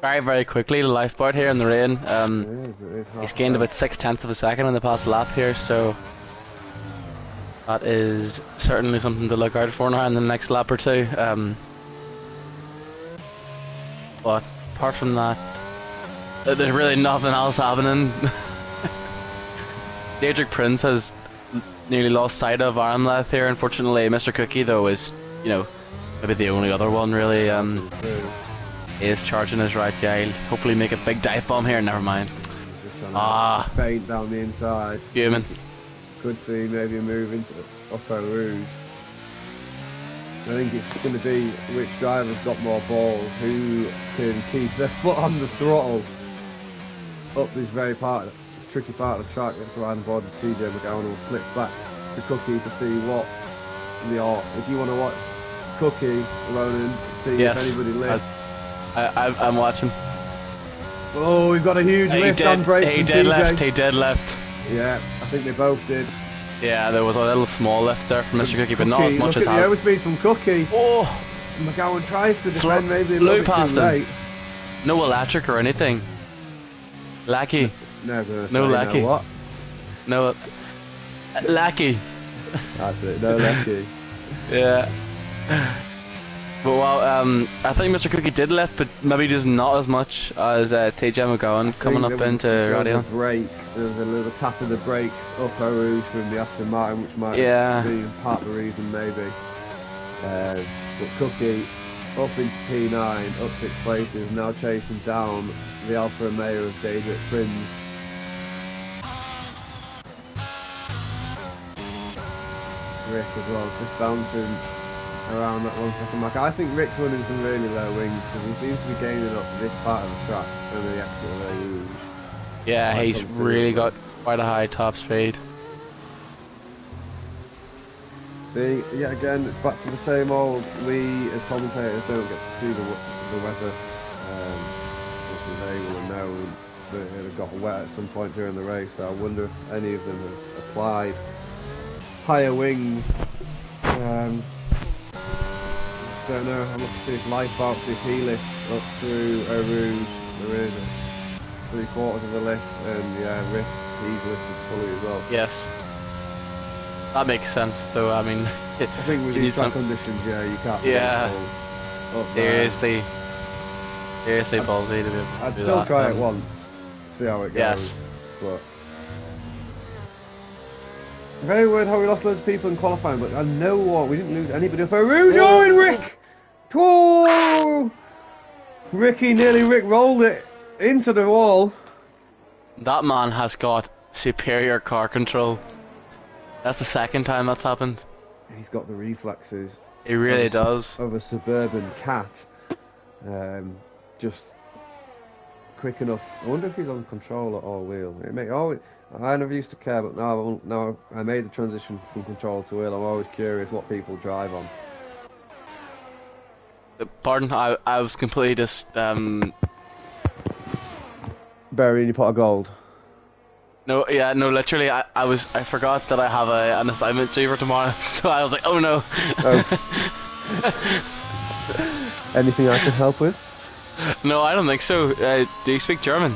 very quickly to Lifeboat here in the rain. It is He's gained about 6/10 of a second in the past lap here, so that is certainly something to look out for now in the next lap or two. But apart from that, there's really nothing else happening. Daedric Prince has nearly lost sight of Aramleth here. Unfortunately, Mr. Cookie though is, you know, maybe the only other one really. He is charging his right. Yeah, he'll hopefully make a big dive bomb here. Never mind. Faint down the inside. Fuming. Could see maybe a move into Upper Rouge. I think it's going to be which driver's got more balls, who can keep their foot on the throttle up this very tricky part of the track. That's why I'm board with TJ McGowan will flip back to Cookie to see what if you want to watch Cookie, Ronan, see if anybody lifts. I'm watching. Oh, we've got a huge lift on brake from TJ. He did left. Yeah, I think they both did. Yeah, there was a little small lift there from Mr. Cookie, but not as much as Look at the overspeed from Cookie. Oh! McGowan tries to defend, maybe a Blew little bit past too him. late. No electric or anything. Lackey. No lackey. No what? No. Lackey. That's it, no lackey. Yeah. But well, I think Mr. Cookie did lift, but maybe just not as much as TJ McGowan coming up into Radio. There was a little tap of the brakes up Eau Rouge from the Aston Martin, which might be part of the reason, maybe. But Cookie up into P9, up 6 places, now chasing down the Alfa Romeo of David Prinz. Rick as well, just bouncing around that 1 second mark. I think Rick's running some really low wings because he seems to be gaining up this part of the track over the exit of the Rouge. Yeah, he's really got quite a high top speed. See, yet again, it's back to the same old. We, as commentators, don't get to see the weather. Obviously, they will have known that it had got wet at some point during the race. So I wonder if any of them have applied higher wings. Just don't know. I'm looking to see if Lifeboat, if he lifts up through Eau Rouge. There is 3/4 of the lift, and yeah, Rick, he's lifted fully as well. Yes. That makes sense, though. I mean, I think with these track conditions, yeah, you can't. Yeah. Seriously ballsy to be able to I'd do still that. try it once, see how it goes. Yes. But very weird how we lost loads of people in qualifying, but I know what, we didn't lose anybody up at Rouge. Oh, and Rick! Oh! Rick rolled it into the wall. That man has got superior car control. That's the second time that's happened. He's got the reflexes. He really does. Of a suburban cat. Just quick enough. I wonder if he's on controller or wheel. I never used to care, but now I made the transition from controller to wheel. I'm always curious what people drive on. Pardon, I was completely just Burying your pot of gold. No, literally, I forgot that I have an assignment due for tomorrow, so I was like, oh no. Oh. Anything I can help with? No, I don't think so. Do you speak German?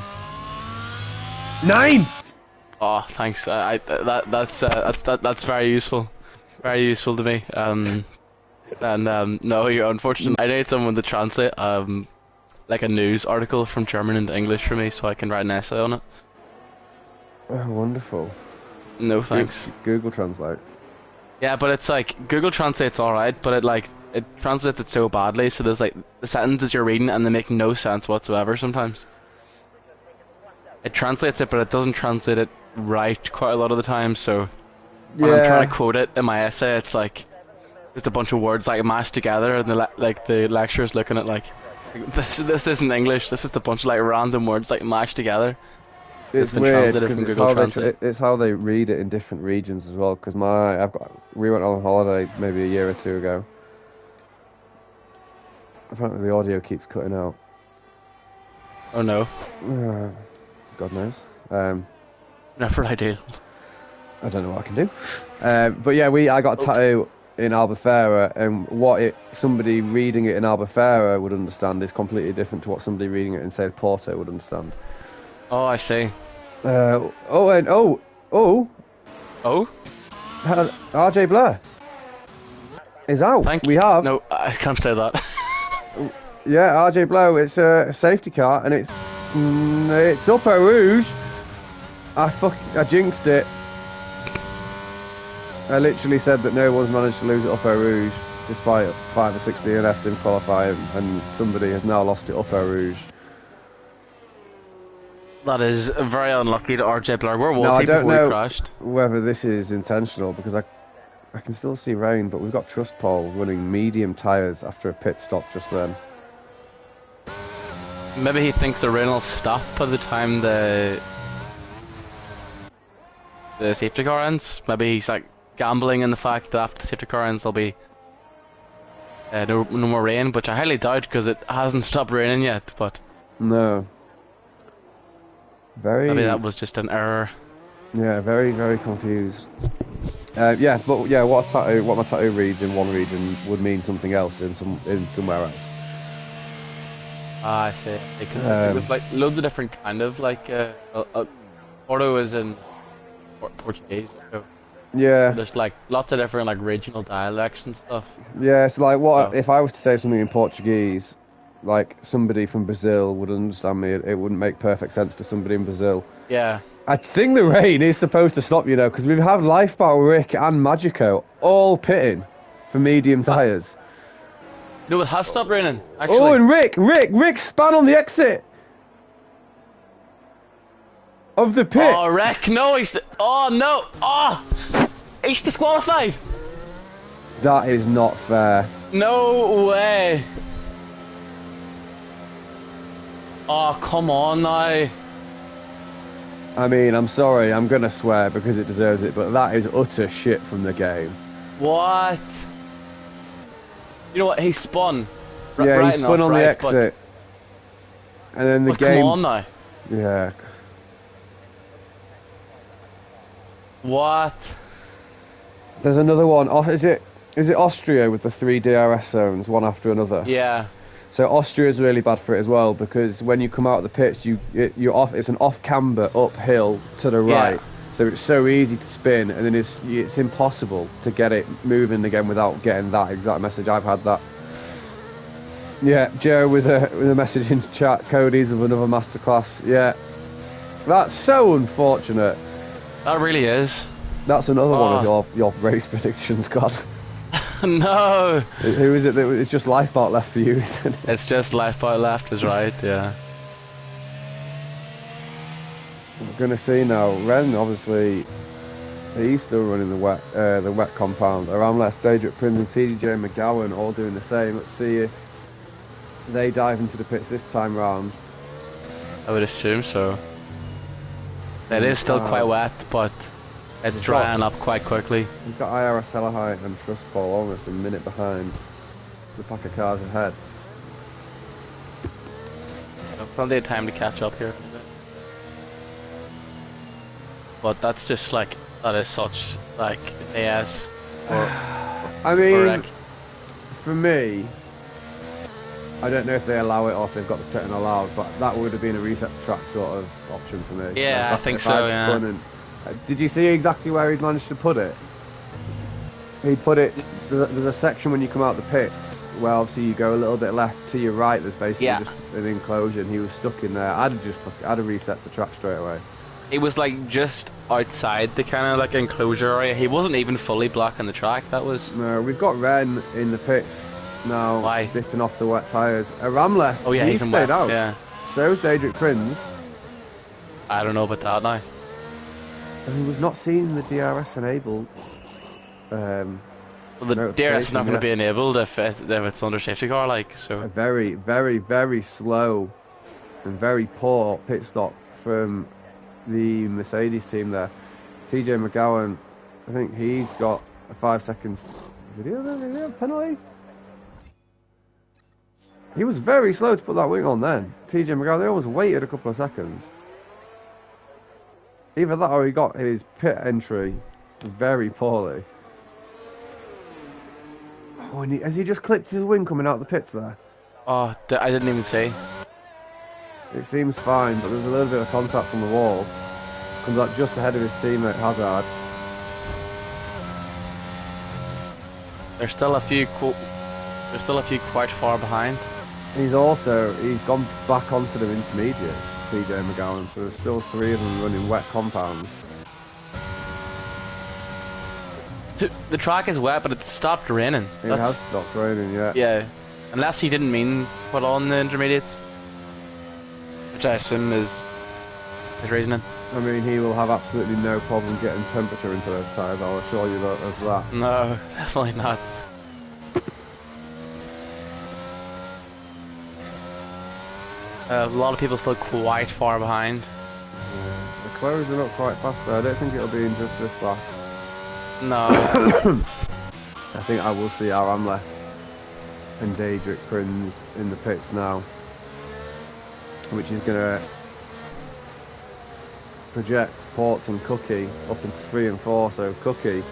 9! Oh, thanks. That's very useful. Very useful to me. No, you're unfortunate. I need someone to translate like a news article from German into English for me, so I can write an essay on it. Oh, wonderful. No thanks. Google Translate. Yeah, but it's like Google Translate's alright, but it translates it so badly, so there's like the sentences you're reading and they make no sense whatsoever sometimes. It translates it, but it doesn't translate it right quite a lot of the time, so when I'm trying to quote it in my essay, it's like just a bunch of words like mashed together, and the lecturer's looking at like this isn't English, this is a bunch of like random words like mashed together. It's weird because it's how they read it in different regions as well. Because we went on holiday maybe a year or two ago. Apparently the audio keeps cutting out. Oh no. God knows. Never ideal. I don't know what I can do. But yeah, I got a tattoo in Albufeira, and somebody reading it in Albufeira would understand is completely different to what somebody reading it in, say, Porto would understand. Oh, I see. RJ Blair is out. No, I can't say that. Yeah, RJ Blair. It's a safety car, and it's up at Rouge. I jinxed it. I literally said that no one's managed to lose it up at Rouge, despite 5 or 6 DNFs in qualifying, and somebody has now lost it up at Rouge. That is very unlucky to RJ Blair. Where was he before he crashed? Whether this is intentional, because I can still see rain, but we've got Trust Paul running medium tyres after a pit stop just then. Maybe he thinks the rain will stop by the time the safety car ends. Maybe he's like gambling in the fact that after the safety car ends there'll be no more rain, which I highly doubt because it hasn't stopped raining yet. But no. Maybe that was just an error. Yeah, very, very confused. What my tattoo reads in one region would mean something else in somewhere else. Ah, I see. It was like loads of different kind of like Porto is in Portuguese. So yeah. There's like lots of different like regional dialects and stuff. Yeah, so like if I was to say something in Portuguese, like somebody from Brazil would understand me. It wouldn't make perfect sense to somebody in Brazil. Yeah. I think the rain is supposed to stop, because we've had Lifeboat, Rick and Magico all pitting for medium tyres. No, it has stopped raining. Oh, Actually. and Rick span on the exit of the pit. Oh, Rick, no, oh no, oh, he's disqualified. That is not fair. No way. Oh, come on now. I mean, I'm sorry, I'm gonna swear because it deserves it, but that is utter shit from the game. What? You know what? He spun. Yeah, right he spun enough, on the right, exit, and then the but game. come on now. Yeah. What? There's another one. Oh, is it Austria with the 3 DRS zones, one after another? Yeah. So Austria's really bad for it as well because when you come out of the pits, you're off. It's an off camber uphill to the right, Yeah. so it's so easy to spin, and then it's impossible to get it moving again without getting that exact message. I've had that. Yeah, Joe with a message in chat. Cody's of another masterclass. Yeah, that's so unfortunate. That really is. That's another one of your race predictions, God. No. Who is it that it's just lifeboat left for you, isn't it? It's just lifeboat left is right, yeah. We're gonna see now. Ren obviously he's still running the wet compound. Around left, Daedric Prince and CJ McGowan all doing the same. Let's see if they dive into the pits this time round. I would assume so. It is still quite wet, but it's drying up quite quickly. We've got IRS Helahite and Trustfall almost a minute behind the pack of cars ahead. Plenty of time to catch up here. But that's just like, that is such like AS or I mean, Rick. for me, I don't know if they allow it or if they've got the setting allowed, but that would have been a reset to track sort of option for me. Yeah, Like, I think if so, I'd yeah. spun and- did you see exactly where he'd managed to put it? He put it, there's a section when you come out the pits where obviously you go a little bit left to your right, there's basically just an enclosure, and he was stuck in there. I'd have reset the track straight away. He was like just outside the kind of like enclosure area. He wasn't even fully blocking the track. That was. No, we've got Ren in the pits now, Why? dipping off the wet tyres. Ram left. Oh yeah, he he's in stayed wet. out. Yeah. So's Daedric Prince. I don't know about that now. I mean, we've not seen the DRS enabled. Well, the No, DRS is not going yeah. to be enabled if it's under safety car, like so. A very, very, very slow and very poor pit stop from the Mercedes team there. TJ McGowan, I think he's got a 5 seconds. Did he have a penalty? He was very slow to put that wing on then. TJ McGowan, they almost waited a couple of seconds. Either that or he got his pit entry very poorly. Oh, and has he just clipped his wing coming out the pits there? Oh, I didn't even see. It seems fine, but there's a little bit of contact on the wall. Comes out just ahead of his teammate Hazard. There's still a few quite far behind. He's gone back onto the intermediates, TJ McGowan, so there's still 3 of them running wet compounds. The track is wet, but it stopped raining. It has stopped raining, yeah. Yeah, unless he didn't mean put on the intermediates, which I assume is his reasoning. I mean, he will have absolutely no problem getting temperature into those tyres, I'll assure you of that. No, definitely not. A lot of people still quite far behind. The closing up quite fast though, I don't think it'll be in just this lap. No. I think I will see Aram left and Daedric Prince in the pits now, which is going to project Ports and Cookie up into 3 and 4, so Cookie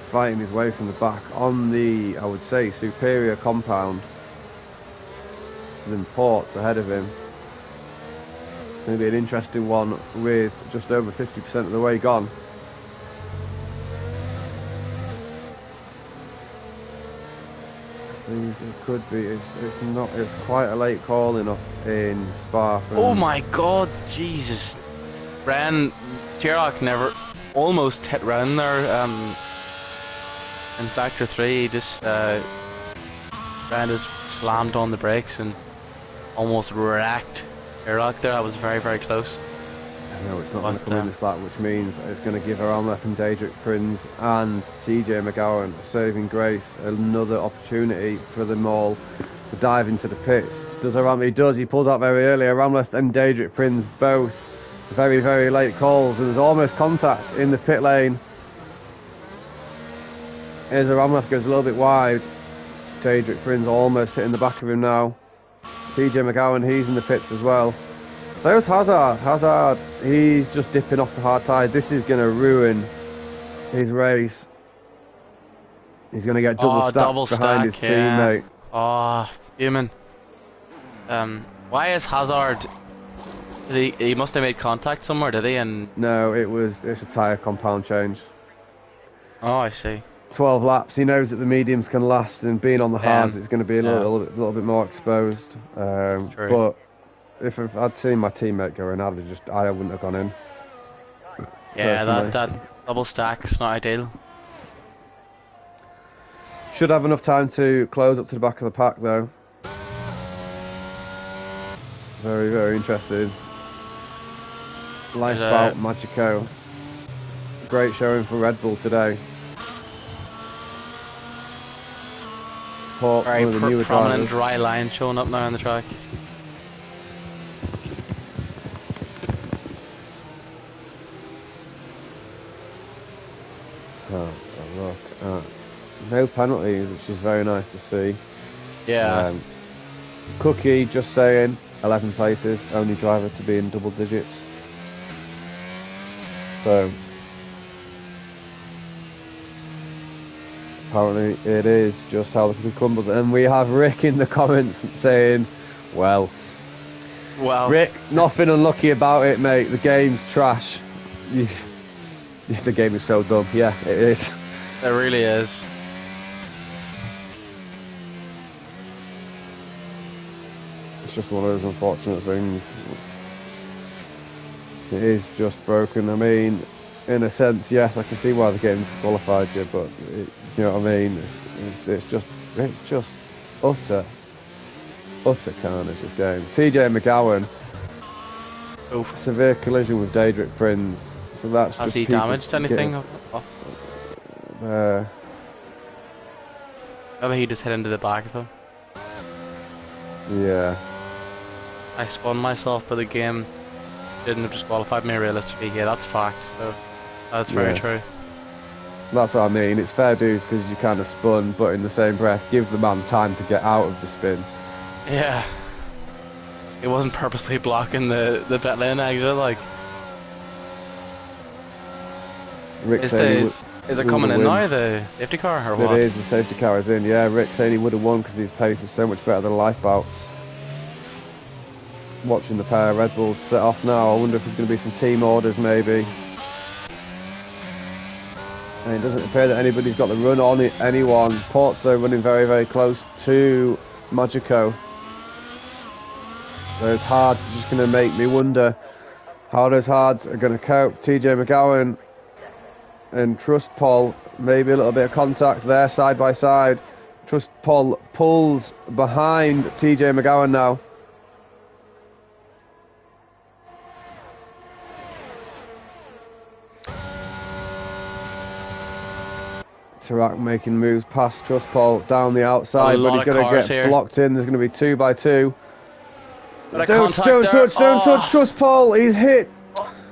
fighting his way from the back on the, I would say, superior compound, and then Ports ahead of him. Going to be an interesting one with just over 50% of the way gone. It could be. It's not. It's quite a late call enough in Spa. Oh my God, Jesus! Sherlock never almost hit round there. In sector 3, just Ryan just slammed on the brakes and almost wrecked Airlock there. That was very, very close. No, it's not going to come in this lap, which means it's going to give Aramleth and Daedric Prince and TJ McGowan a saving grace, another opportunity for them all to dive into the pits. Does Aramleth? He does. He pulls out very early. Aramleth and Daedric Prince both very, very late calls, and there's almost contact in the pit lane. As Aramleth goes a little bit wide, Daedric Prince almost hitting the back of him now. TJ McGowan, he's in the pits as well. So is Hazard. Hazard, he's just dipping off the hard tyre. This is going to ruin his race. He's going to get double stacked behind his teammate. Oh, human. Why is Hazard? He must have made contact somewhere, did he? And no, it's a tyre compound change. Oh, I see. 12 laps. He knows that the mediums can last, and being on the hards, it's going to be a little bit more exposed. But if I'd seen my teammate go in, I wouldn't have gone in. Yeah, that double stack's not ideal. Should have enough time to close up to the back of the pack, though. Very, very interested. Lifeboat Magico. Great showing for Red Bull today. Port, very one of the newer prominent drivers. dry line showing up now on the track. So, look at no penalties, which is very nice to see. Yeah. Cookie just saying 11 places, only driver to be in double digits. So apparently it is just how the cookie crumbles, and we have Rick in the comments saying, well, Rick, nothing unlucky about it, mate. The game's trash. The game is so dumb. Yeah, it is. It really is. It's just one of those unfortunate things. It is just broken. I mean, in a sense, yes, I can see why the game disqualified you, but you know what I mean? It's just utter carnage, this game. TJ McGowan, severe collision with Daedric Prince. So that's has he damaged anything? Maybe he just hit into the back of him. Yeah. I spun myself, but the game didn't have disqualified me realistically. Yeah, that's facts though. That's very true. That's what I mean. It's fair dues because you kind of spun, but in the same breath, give the man time to get out of the spin. Yeah. It wasn't purposely blocking the pit lane exit, like. Rick is it coming in now, the safety car, or what? It is, the safety car is in, yeah. Rick saying he would have won because his pace is so much better than Lifeboat's. Watching the pair of Red Bulls set off now. I wonder if there's going to be some team orders, maybe. And it doesn't appear that anybody's got the run on it, anyone. Port's though running very, very close to Magico. Those hards are just going to make me wonder how those hards are going to cope. TJ McGowan and Trust Paul, maybe a little bit of contact there, side by side. Trust Paul pulls behind TJ McGowan now. Tarak making moves past Trust Paul down the outside, but he's going to get blocked in. There's going to be 2 by 2. Don't touch Trust Paul. He's hit.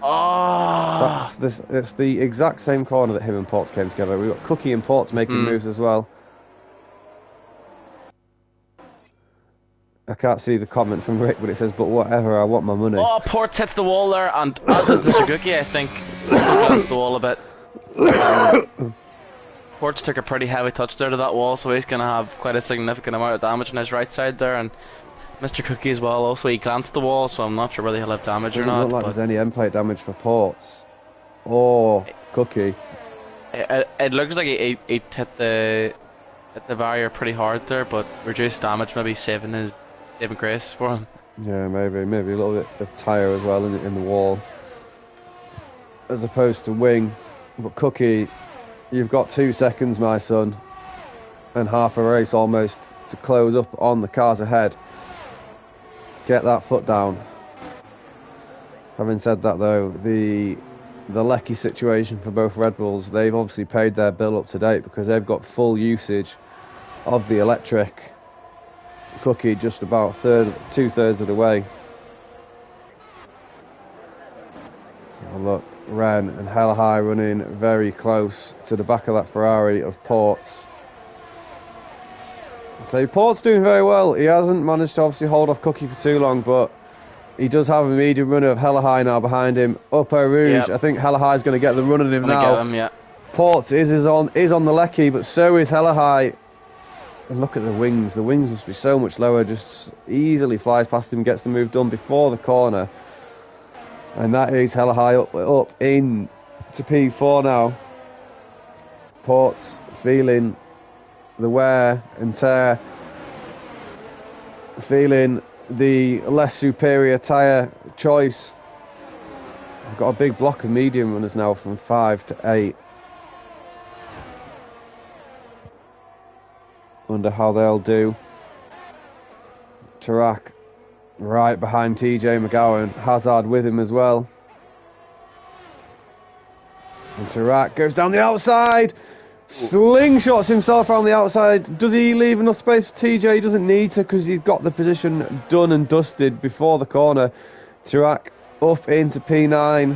It's the exact same corner that him and Ports came together. We've got Cookie and Ports making moves as well. I can't see the comment from Rick, but it says, but whatever, I want my money. Oh, Ports hits the wall there, and as does Mr. Cookie, I think. Against the wall a bit. Ports took a pretty heavy touch there to that wall, so he's going to have quite a significant amount of damage on his right side there, and Mr. Cookie as well. Also, he glanced the wall, so I'm not sure whether he'll have damage or not. Doesn't look like there's any end plate damage for Ports or Cookie. It looks like he hit the barrier pretty hard there, but reduced damage, maybe saving grace for him. Yeah, maybe a little bit of tyre as well in the wall, as opposed to wing. But Cookie, you've got 2 seconds, my son, and half a race almost to close up on the cars ahead. Get that foot down. Having said that though, the Lecky situation for both Red Bulls, they've obviously paid their bill up to date because they've got full usage of the electric cookie just about 2/3 of the way. So look, Ren and Hella High running very close to the back of that Ferrari of Ports. So Port's doing very well. He hasn't managed to obviously hold off Cookie for too long, but he does have a medium runner of Hella High now behind him. Up Eau Rouge, Yep. I think Hella High is going to get the run on him now. Get him, yeah. Ports is on the Lecky, but so is Hella High. And look at the wings. The wings must be so much lower. Just easily flies past him, gets the move done before the corner. And that is Hella High up in to P4 now. Ports feeling the wear and tear, feeling the less superior tyre choice. I've got a big block of medium runners now from 5 to 8. Wonder how they'll do. Tarak right behind TJ McGowan. Hazard with him as well. And Tarak goes down the outside. Slingshots himself around the outside. Does he leave enough space for TJ? He doesn't need to because he's got the position done and dusted before the corner. Tarak up into P9.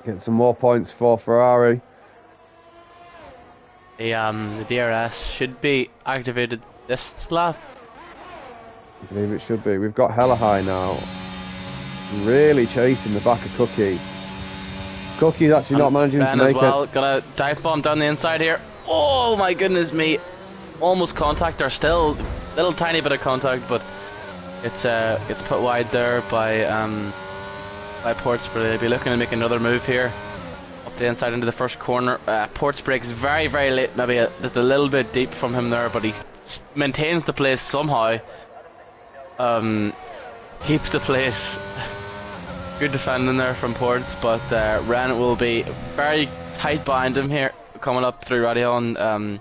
Get some more points for Ferrari. The DRS should be activated this lap. I believe it should be. We've got Hella High now. Really chasing the back of Cookie. Cookie's actually not managing Ben to make as well. it. Got a dive bomb down the inside here. Oh my goodness me! Almost contact. There's still a little tiny bit of contact, but it's put wide there by Ports. But they'll be looking to make another move here up the inside into the first corner. Ports breaks very late, maybe just a little bit deep from him there, but he maintains the place somehow. Keeps the place. Good defending there from Ports, but Ren will be very tight behind him here, coming up through Radion,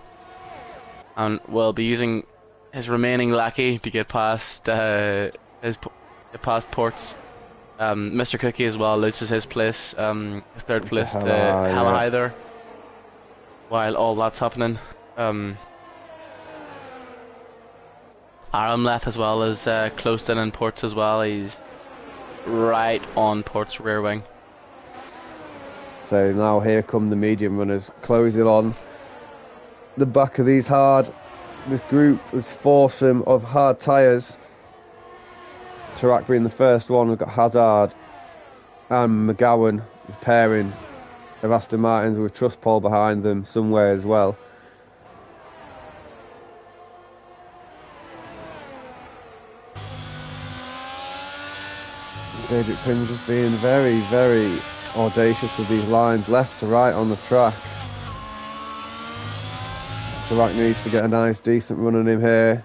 and will be using his remaining lackey to get past get past Ports. Mr. Cookie as well loses his place, his third place to Hella High there. While all that's happening, Aram left as well as closed in Ports as well. He's right on Port's rear wing. So now here come the medium runners closing on the back of these this group, this foursome of hard tyres. Tarak being the first one. We've got Hazard and McGowan, the pairing of Aston Martins with Trustpol behind them somewhere as well. Daedric Prince just being very audacious with these lines left to right on the track. Tarak needs to get a nice decent run on him here.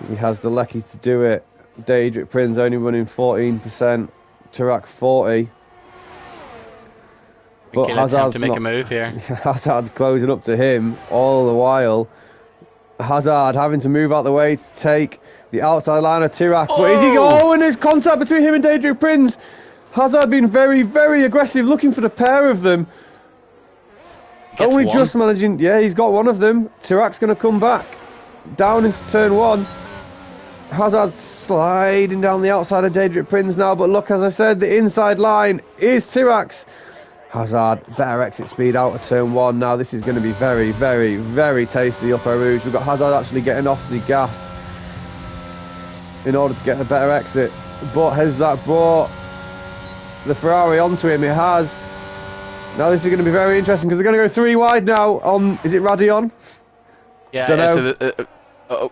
He has the Lecky to do it. Daedric Prince only running 14%, Tarak 40. But Hazard's to make a move here. Hazard's closing up to him all the while. Hazard having to move out the way to take the outside line of Tarak. But is he and there's contact between him and Daedric Prince. Hazard being very aggressive, looking for the pair of them. Only one. Just managing. Yeah, he's got one of them. Tarak's going to come back down into turn 1. Hazard sliding down the outside of Daedric Prince now, but look, as I said, the inside line is Tarak's. Hazard, better exit speed out of turn 1 now. This is going to be very tasty up Eau Rouge. We've got Hazard actually getting off the gas in order to get a better exit. But has that brought the Ferrari onto him? It has. Now this is going to be very interesting because they're going to go 3 wide now on, is it Radion? Yeah, so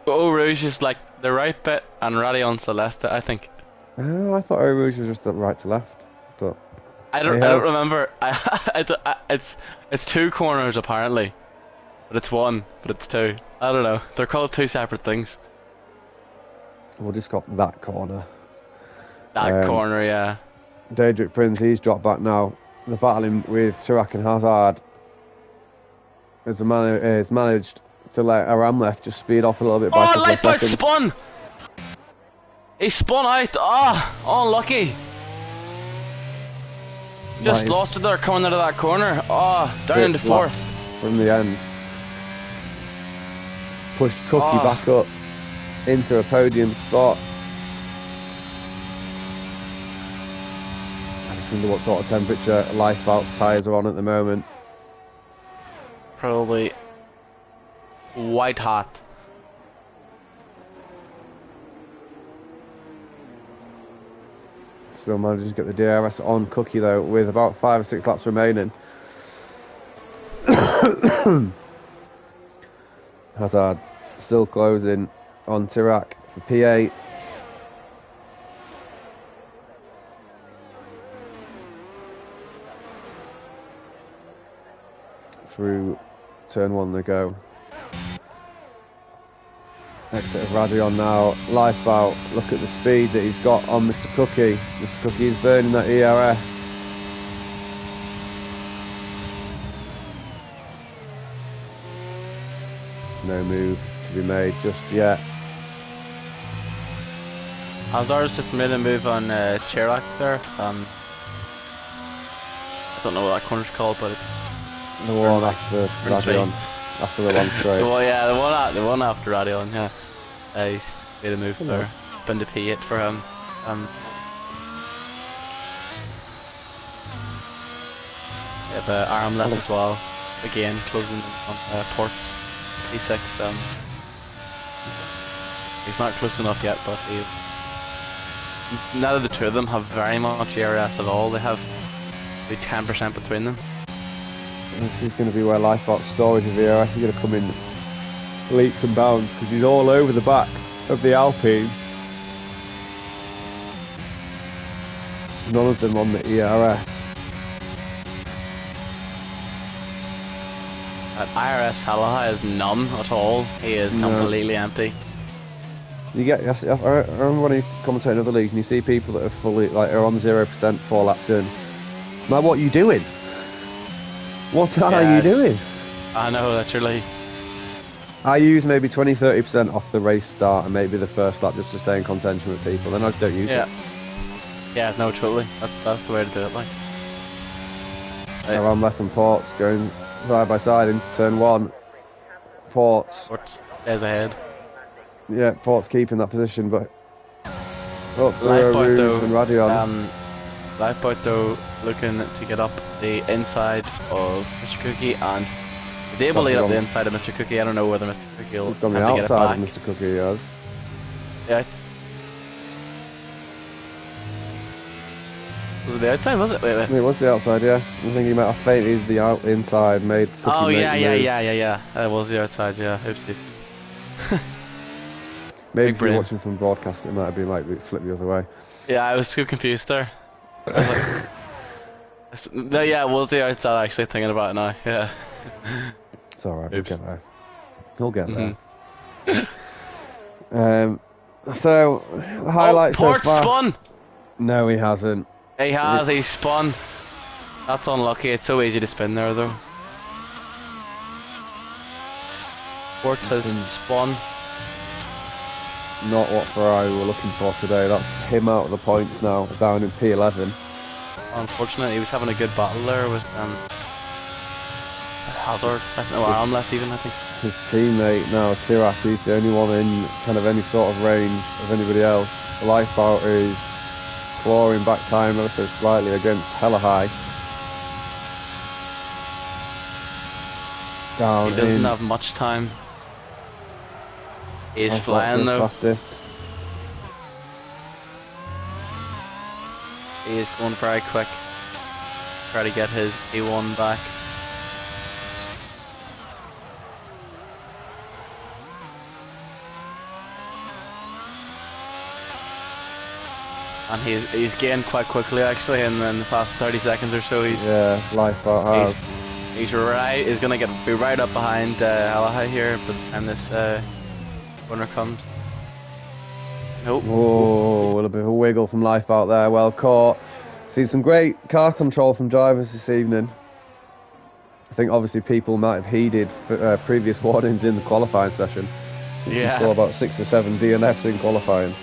Eau Rouge is like the right bit and Radion's the left bit, I think. Oh, I thought Eau Rouge was just the right to left. But I don't remember. It's 2 corners apparently, but it's 1, but it's 2. I don't know. They're called 2 separate things. We'll just got that corner. That corner, yeah. Daedric Prince, he's dropped back now. They're battling with Tarak and Hazard. Has managed to let Aram left just speed off a little bit by a Oh, couple of Lifeboat seconds. spun! He spun out. Ah, unlucky. Just That is lost it there coming out of that corner. Ah, down into 6 4th. laps from the end. Pushed Cookie Oh. back up into a podium spot. I just wonder what sort of temperature Lifeboat's tyres are on at the moment. Probably white hot. Still managing to get the DRS on Cookie though, with about 5 or 6 laps remaining. Hazard still closing on Tirac for P8. Through turn 1 to go. Exit of Radion now. Lifeboat, look at the speed that he's got on Mr. Cookie. Mr. Cookie is burning that ERS. No move to be made just yet. Hazard's just made a move on Chirac there. I don't know what that corner's called, but it's The one after Radion. After the long straight. well, yeah, the one after Radion. Yeah, he's made a move there. Been to P8 for him. Yeah, but Aram left as well. Again, closing on ports. P6. He's not close enough yet, but neither of the two of them have very much ERS at all. They have maybe 10% between them. This is going to be where Lifeboat's storage of ERS is going to come in leaps and bounds, because he's all over the back of the Alpine. None of them on the ERS. IRS Halahai is none at all. He is completely empty. You get. I remember when you commentate in other leagues and you see people that are fully are on 0% 4 laps in. Like, what are you doing? What are you doing? I know, literally. I use maybe 20-30% off the race start and maybe the first lap just to stay in contention with people. Then I just don't use it. Yeah, no, totally. That's the way to do it. Like. Around left and Ports going side by side into turn 1. Ports is ahead. Yeah, Port's keeping that position, but up Lifeboat though, and Radion. Lifeboat though looking to get up the inside of Mr. Cookie, and he's able to get up the inside of Mr. Cookie. I don't know whether Mr. Cookie will He's on have the to get it outside back. of Mr. Cookie, yes. Yeah. Was it the outside? Was it? Wait. It was the outside, yeah. I think he might have fainted the inside, made Cookie Oh make yeah. the move. It was the outside. Yeah. Oopsie. Maybe Big if you're brain. watching from broadcast, it might have been like flip the other way. Yeah, I was too confused there. I was like, no, yeah, it was the outside. Actually, thinking about it now. Yeah. It's alright, we'll Oops. get there. We'll get there. Mhm. So, the highlights so Port far. spun. No, he hasn't. He has. He spun. That's unlucky. It's so easy to spin there, though. Port has spun. Not what Ferrari were looking for today. That's him out of the points now, down in P11. Unfortunately, he was having a good battle there with Hazard. No, Aram left even, I think. His teammate now, Tirac, he's the only one in kind of any sort of range of anybody else. The Lifeboat is clawing back time ever so slightly against Hella High. Down He doesn't in have much time. He's Lifeboat flying is though. fastest. He is going very quick. Try to get his A1 back. And he's gained quite quickly actually, and in the past 30 seconds or so he's Lifeboat has. he's gonna be right up behind Alahai here by the time this corner comes. Nope. Whoa, a little bit of a wiggle from Lifeboat there, well caught. Seen some great car control from drivers this evening. I think obviously people might have heeded previous warnings in the qualifying session, since we saw about 6 or 7 DNFs in qualifying.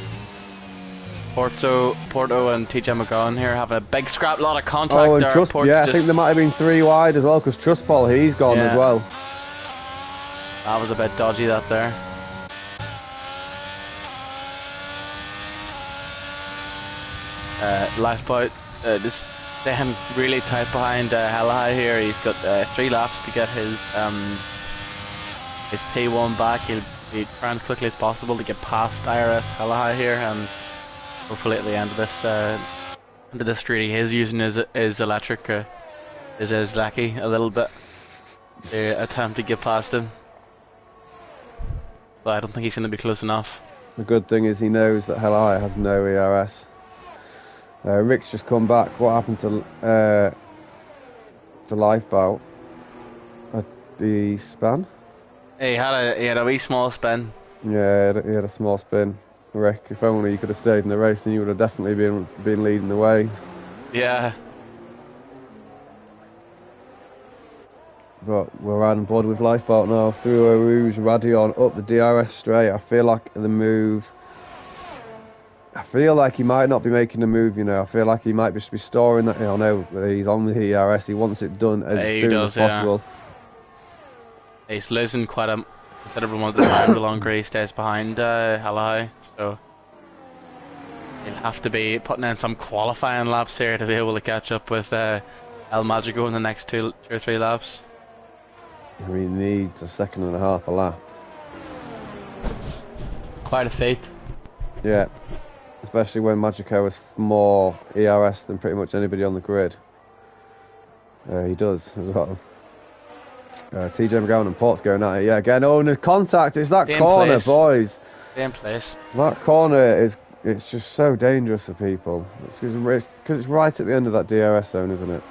Porto and TJ McGowan here having a big scrap, lot of contact Oh, and there. I think there might have been 3 wide as well, because Trustball, he's gone as well. That was a bit dodgy, that there. Lifeboat just staying really tight behind Halahai here. He's got 3 laps to get his P1 back. He'll be trying as quickly as possible to get past IRS Halahai here, and hopefully at the end of this street he is using his electric his lackey a little bit to attempt to get past him. But I don't think he's going to be close enough. The good thing is he knows that Halahai has no ERS. Rick's just come back. What happened to Lifeboat? The span? He had a wee small spin. Yeah, he had a small spin. Rick, if only you could have stayed in the race, then you would have definitely been leading the way. Yeah. But we're riding board with Lifeboat now through a Rouge, Radion up the DRS straight. I feel like the move. I feel like he might not be making the move, you know. I feel like he might just be storing that. I know he's on the ERS. He wants it done as soon as possible. Yeah. He's losing quite a considerable amount of time the longer he stays behind Halahai. So he'll have to be putting in some qualifying laps here to be able to catch up with El Magico in the next 2 or 3 laps. He needs a 1.5 seconds a lap. Quite a feat. Yeah. Especially when Magico has more ERS than pretty much anybody on the grid. He does as well. TJ McGowan and Port's going at it. Yeah, again. Oh, and the contact. It's that corner, boys. Same place. That corner it's just so dangerous for people. It's because it's right at the end of that DRS zone, isn't it?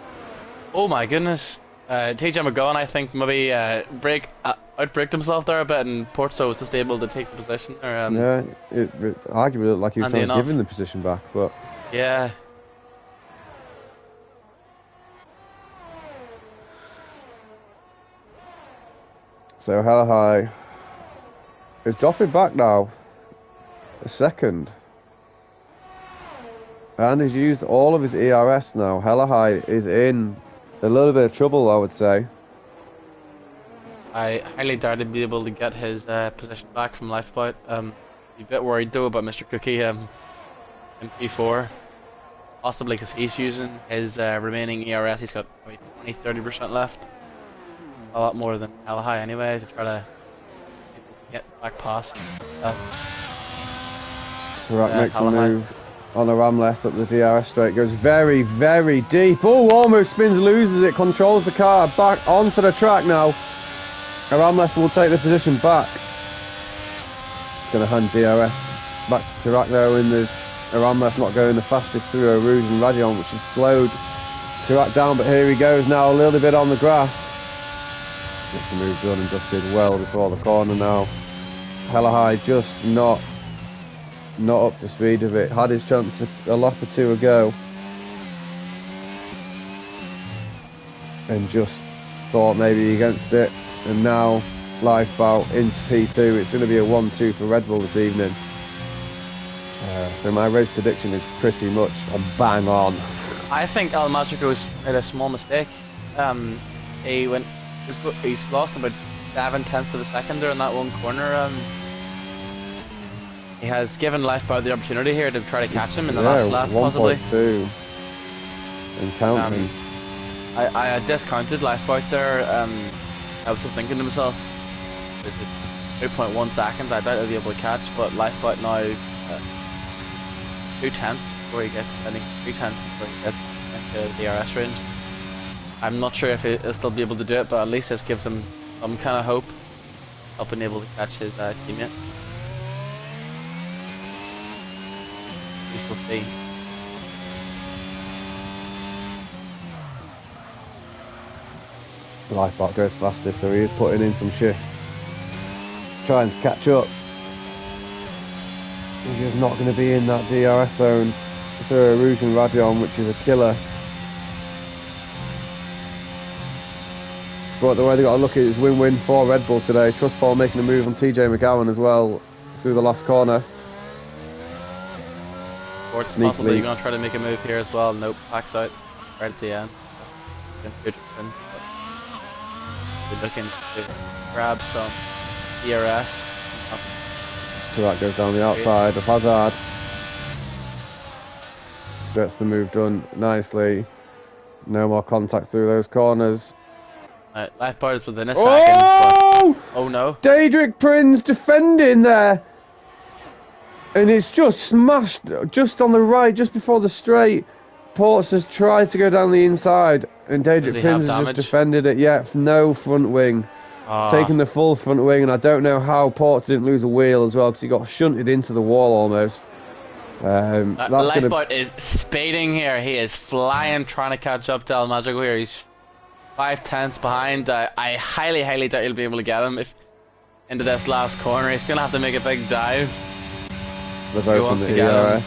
Oh my goodness. TJ McGowan, I think, maybe outbraked himself there a bit, and Porto was just able to take the position there. Yeah, it arguably looked like he was trying to give him the position back, but yeah. So Halahai is dropping back now a second, and he's used all of his ERS now. Halahai is in a little bit of trouble, I would say. I highly doubt he'd be able to get his position back from Lifeboat. Be a bit worried though about Mr. Cookie in P4. Possibly because he's using his remaining ERS. He's got maybe 20-30% left. A lot more than Halahai anyway, to try to get back past. Tarak makes a move on a ram left up the DRS straight. Goes very, very deep. Oh, almost spins, loses it, controls the car back onto the track now. A ram left will take the position back. Going to hand DRS back to Tarak though, and there's a ram left not going the fastest through a Rouge and Radion, which has slowed Tarak down, but here he goes now a little bit on the grass. Gets the move done and dusted well before the corner now. Halahai just not up to speed of it. Had his chance a lap or 2 ago, and just thought maybe against it. And now Lifeboat into P2. It's going to be a 1-2 for Red Bull this evening. So my race prediction is pretty much a bang on. I think El Magico's made a small mistake. He's lost about 7/10 of a second there in that one corner. He has given Lifeboat the opportunity here to try to catch him in the last lap, possibly. 1.2 and counting. I discounted Lifeboat there. I was just thinking to myself, 2.1 seconds, I doubt I'll be able to catch, but Lifeboat now 2/10 before he gets, I think 3/10 before he gets into the DRS range. I'm not sure if he'll still be able to do it, but at least this gives him some kind of hope of being able to catch his teammate. We shall see. Lifeboat goes faster, so he is putting in some shifts, trying to catch up. He's just not going to be in that DRS zone through a Rouge and Radion, which is a killer. but the way they got to look at it is win-win for Red Bull today. Trustpol making a move on TJ McGowan as well through the last corner. Or it's possible you're going to try to make a move here as well. Nope, backs out right at the end. Good win, but we're looking to grab some PRS. So that goes down the outside of Hazard. Gets the move done nicely. No more contact through those corners. Left part is within a second. But, oh no. Daedric Prince defending there. And it's just smashed just on the right, just before the straight. Ports has tried to go down the inside, and Daedric Prince has just defended it. Yeah, no front wing. Taking the full front wing, and I don't know how Ports didn't lose a wheel as well, because he got shunted into the wall almost. Lifeboat is speeding here. He is flying, trying to catch up to El Magico here. He's 5/10 behind. I highly doubt he'll be able to get him into this last corner. He's going to have to make a big dive. They're both on the ERS.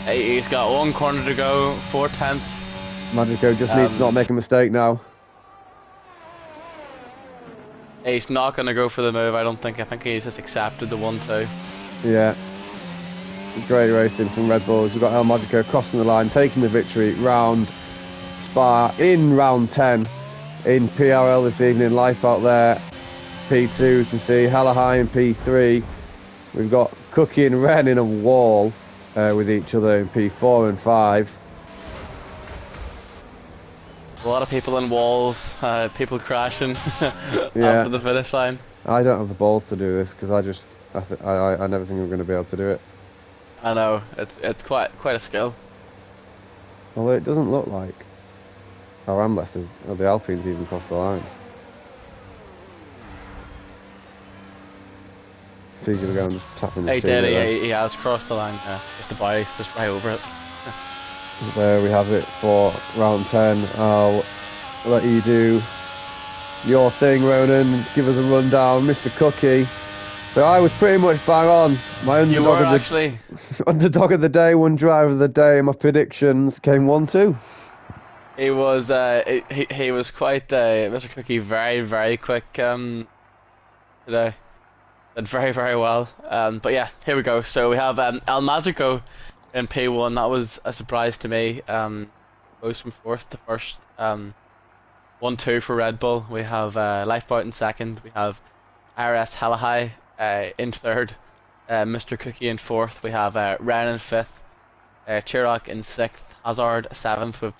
He's got one corner to go, 4/10. Magico just needs to not make a mistake now. He's not going to go for the move, I don't think. I think he's just accepted the 1-2. Yeah. Great racing from Red Bulls. We've got El Magico crossing the line, taking the victory round Spa in round 10 in PRL this evening. Life out there. P2, you can see hella high in P3. We've got Cookie and Ren in a wall with each other in P4 and 5. A lot of people in walls, people crashing yeah. after the finish line. I don't have the balls to do this because I never think I'm going to be able to do it. I know, it's quite a skill. Although it doesn't look like our Amleth or the Alpines even crossed the line. It's easy to go and just tap in the he has crossed the line, just about, he's just right over it. There we have it for round 10. I'll let you do your thing, Ronan. Give us a rundown, Mr. Cookie. So I was pretty much bang on. My underdog of the day, one driver of the day. My predictions came 1-2. He was he was quite Mr. Cookie, very quick today. Did very well. But yeah, here we go. So we have El Magico in P1. That was a surprise to me. Goes from 4th to 1st. 1-2 for Red Bull. We have Lifeboat in 2nd. We have RS Halahai in 3rd. Mr. Cookie in 4th. We have Ren in 5th. Chirac in 6th. Hazard 7th with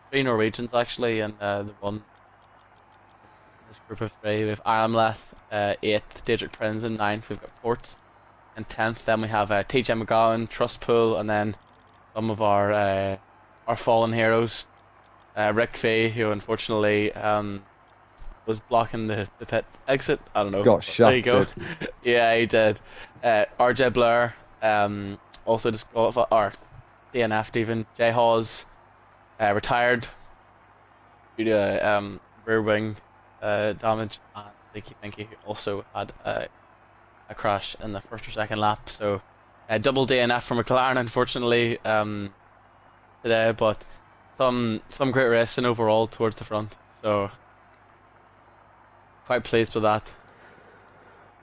3 Norwegians actually, and the one this group of 3. We have Aramleth 8th. Daedric Prince in 9th. We've got Ports in 10th. Then we have TJ McGowan, Trustpool, and then some of our fallen heroes. Rick Fee, who unfortunately was blocking the pit exit. I don't know. Got shafted. There you go. Yeah, he did. RJ Blair also disqualified, or DNF'd even. Jay Hawes retired due to rear wing damage, and Sneaky Pinky, who also had a crash in the 1st or 2nd lap. So double DNF for McLaren unfortunately today, but some great racing overall towards the front, so quite pleased with that.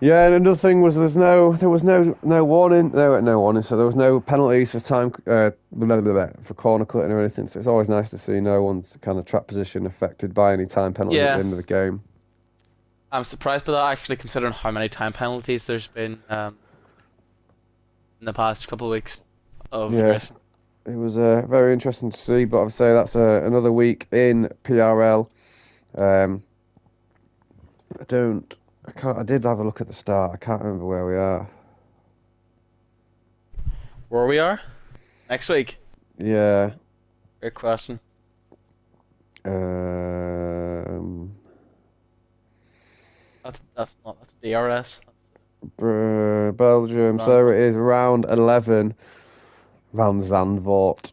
Yeah, and another thing was there was no warning. No warning, so there was no penalties for time for corner cutting or anything. So it's always nice to see no one's kind of track position affected by any time penalties at the end of the game. I'm surprised by that, actually, considering how many time penalties there's been in the past couple of weeks of racing. It was very interesting to see, but I'd say that's another week in PRL. I did have a look at the start. I can't remember where we are. Where we are? Next week? Yeah. Great question. That's DRS. Belgium. So it is round 11. Round Zandvoort,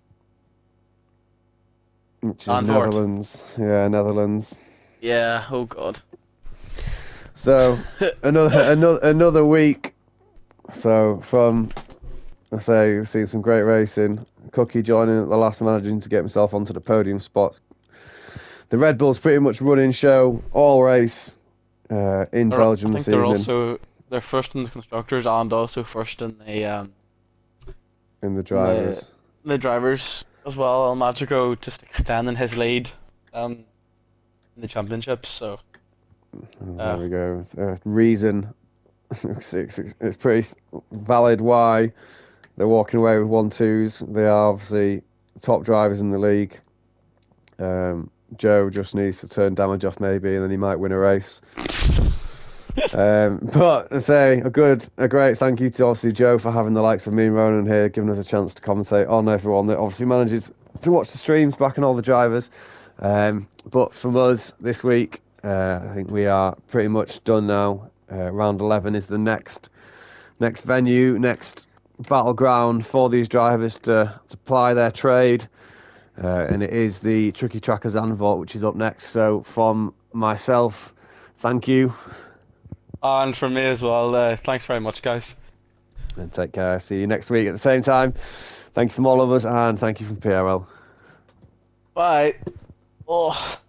which is Netherlands. Yeah, Netherlands. Yeah. Oh God. So another week. So from we've seen some great racing. Cookie joining at the last, managing to get himself onto the podium spot. the Red Bull's pretty much running show all race in Belgium I this think they're evening. they're first in the constructors and also first in In the the drivers. drivers as well. El Magico just extending his lead in the championships. So There we go. Reason. It's pretty valid why they're walking away with 1-2s. They are obviously top drivers in the league. Joe just needs to turn damage off maybe, and then he might win a race. But I say a great thank you to obviously Joe for having the likes of me and Ronan here, giving us a chance to commentate on everyone that obviously manages to watch the streams, backing all the drivers. But from us this week, I think we are pretty much done now. Round 11 is the next venue, next battleground for these drivers to ply their trade. And it is the Tricky Tracker Zandvoort, which is up next. So from myself, thank you. and from me as well. Thanks very much, guys. And take care. See you next week at the same time. Thank you from all of us, and thank you from PRL. Bye. Oh.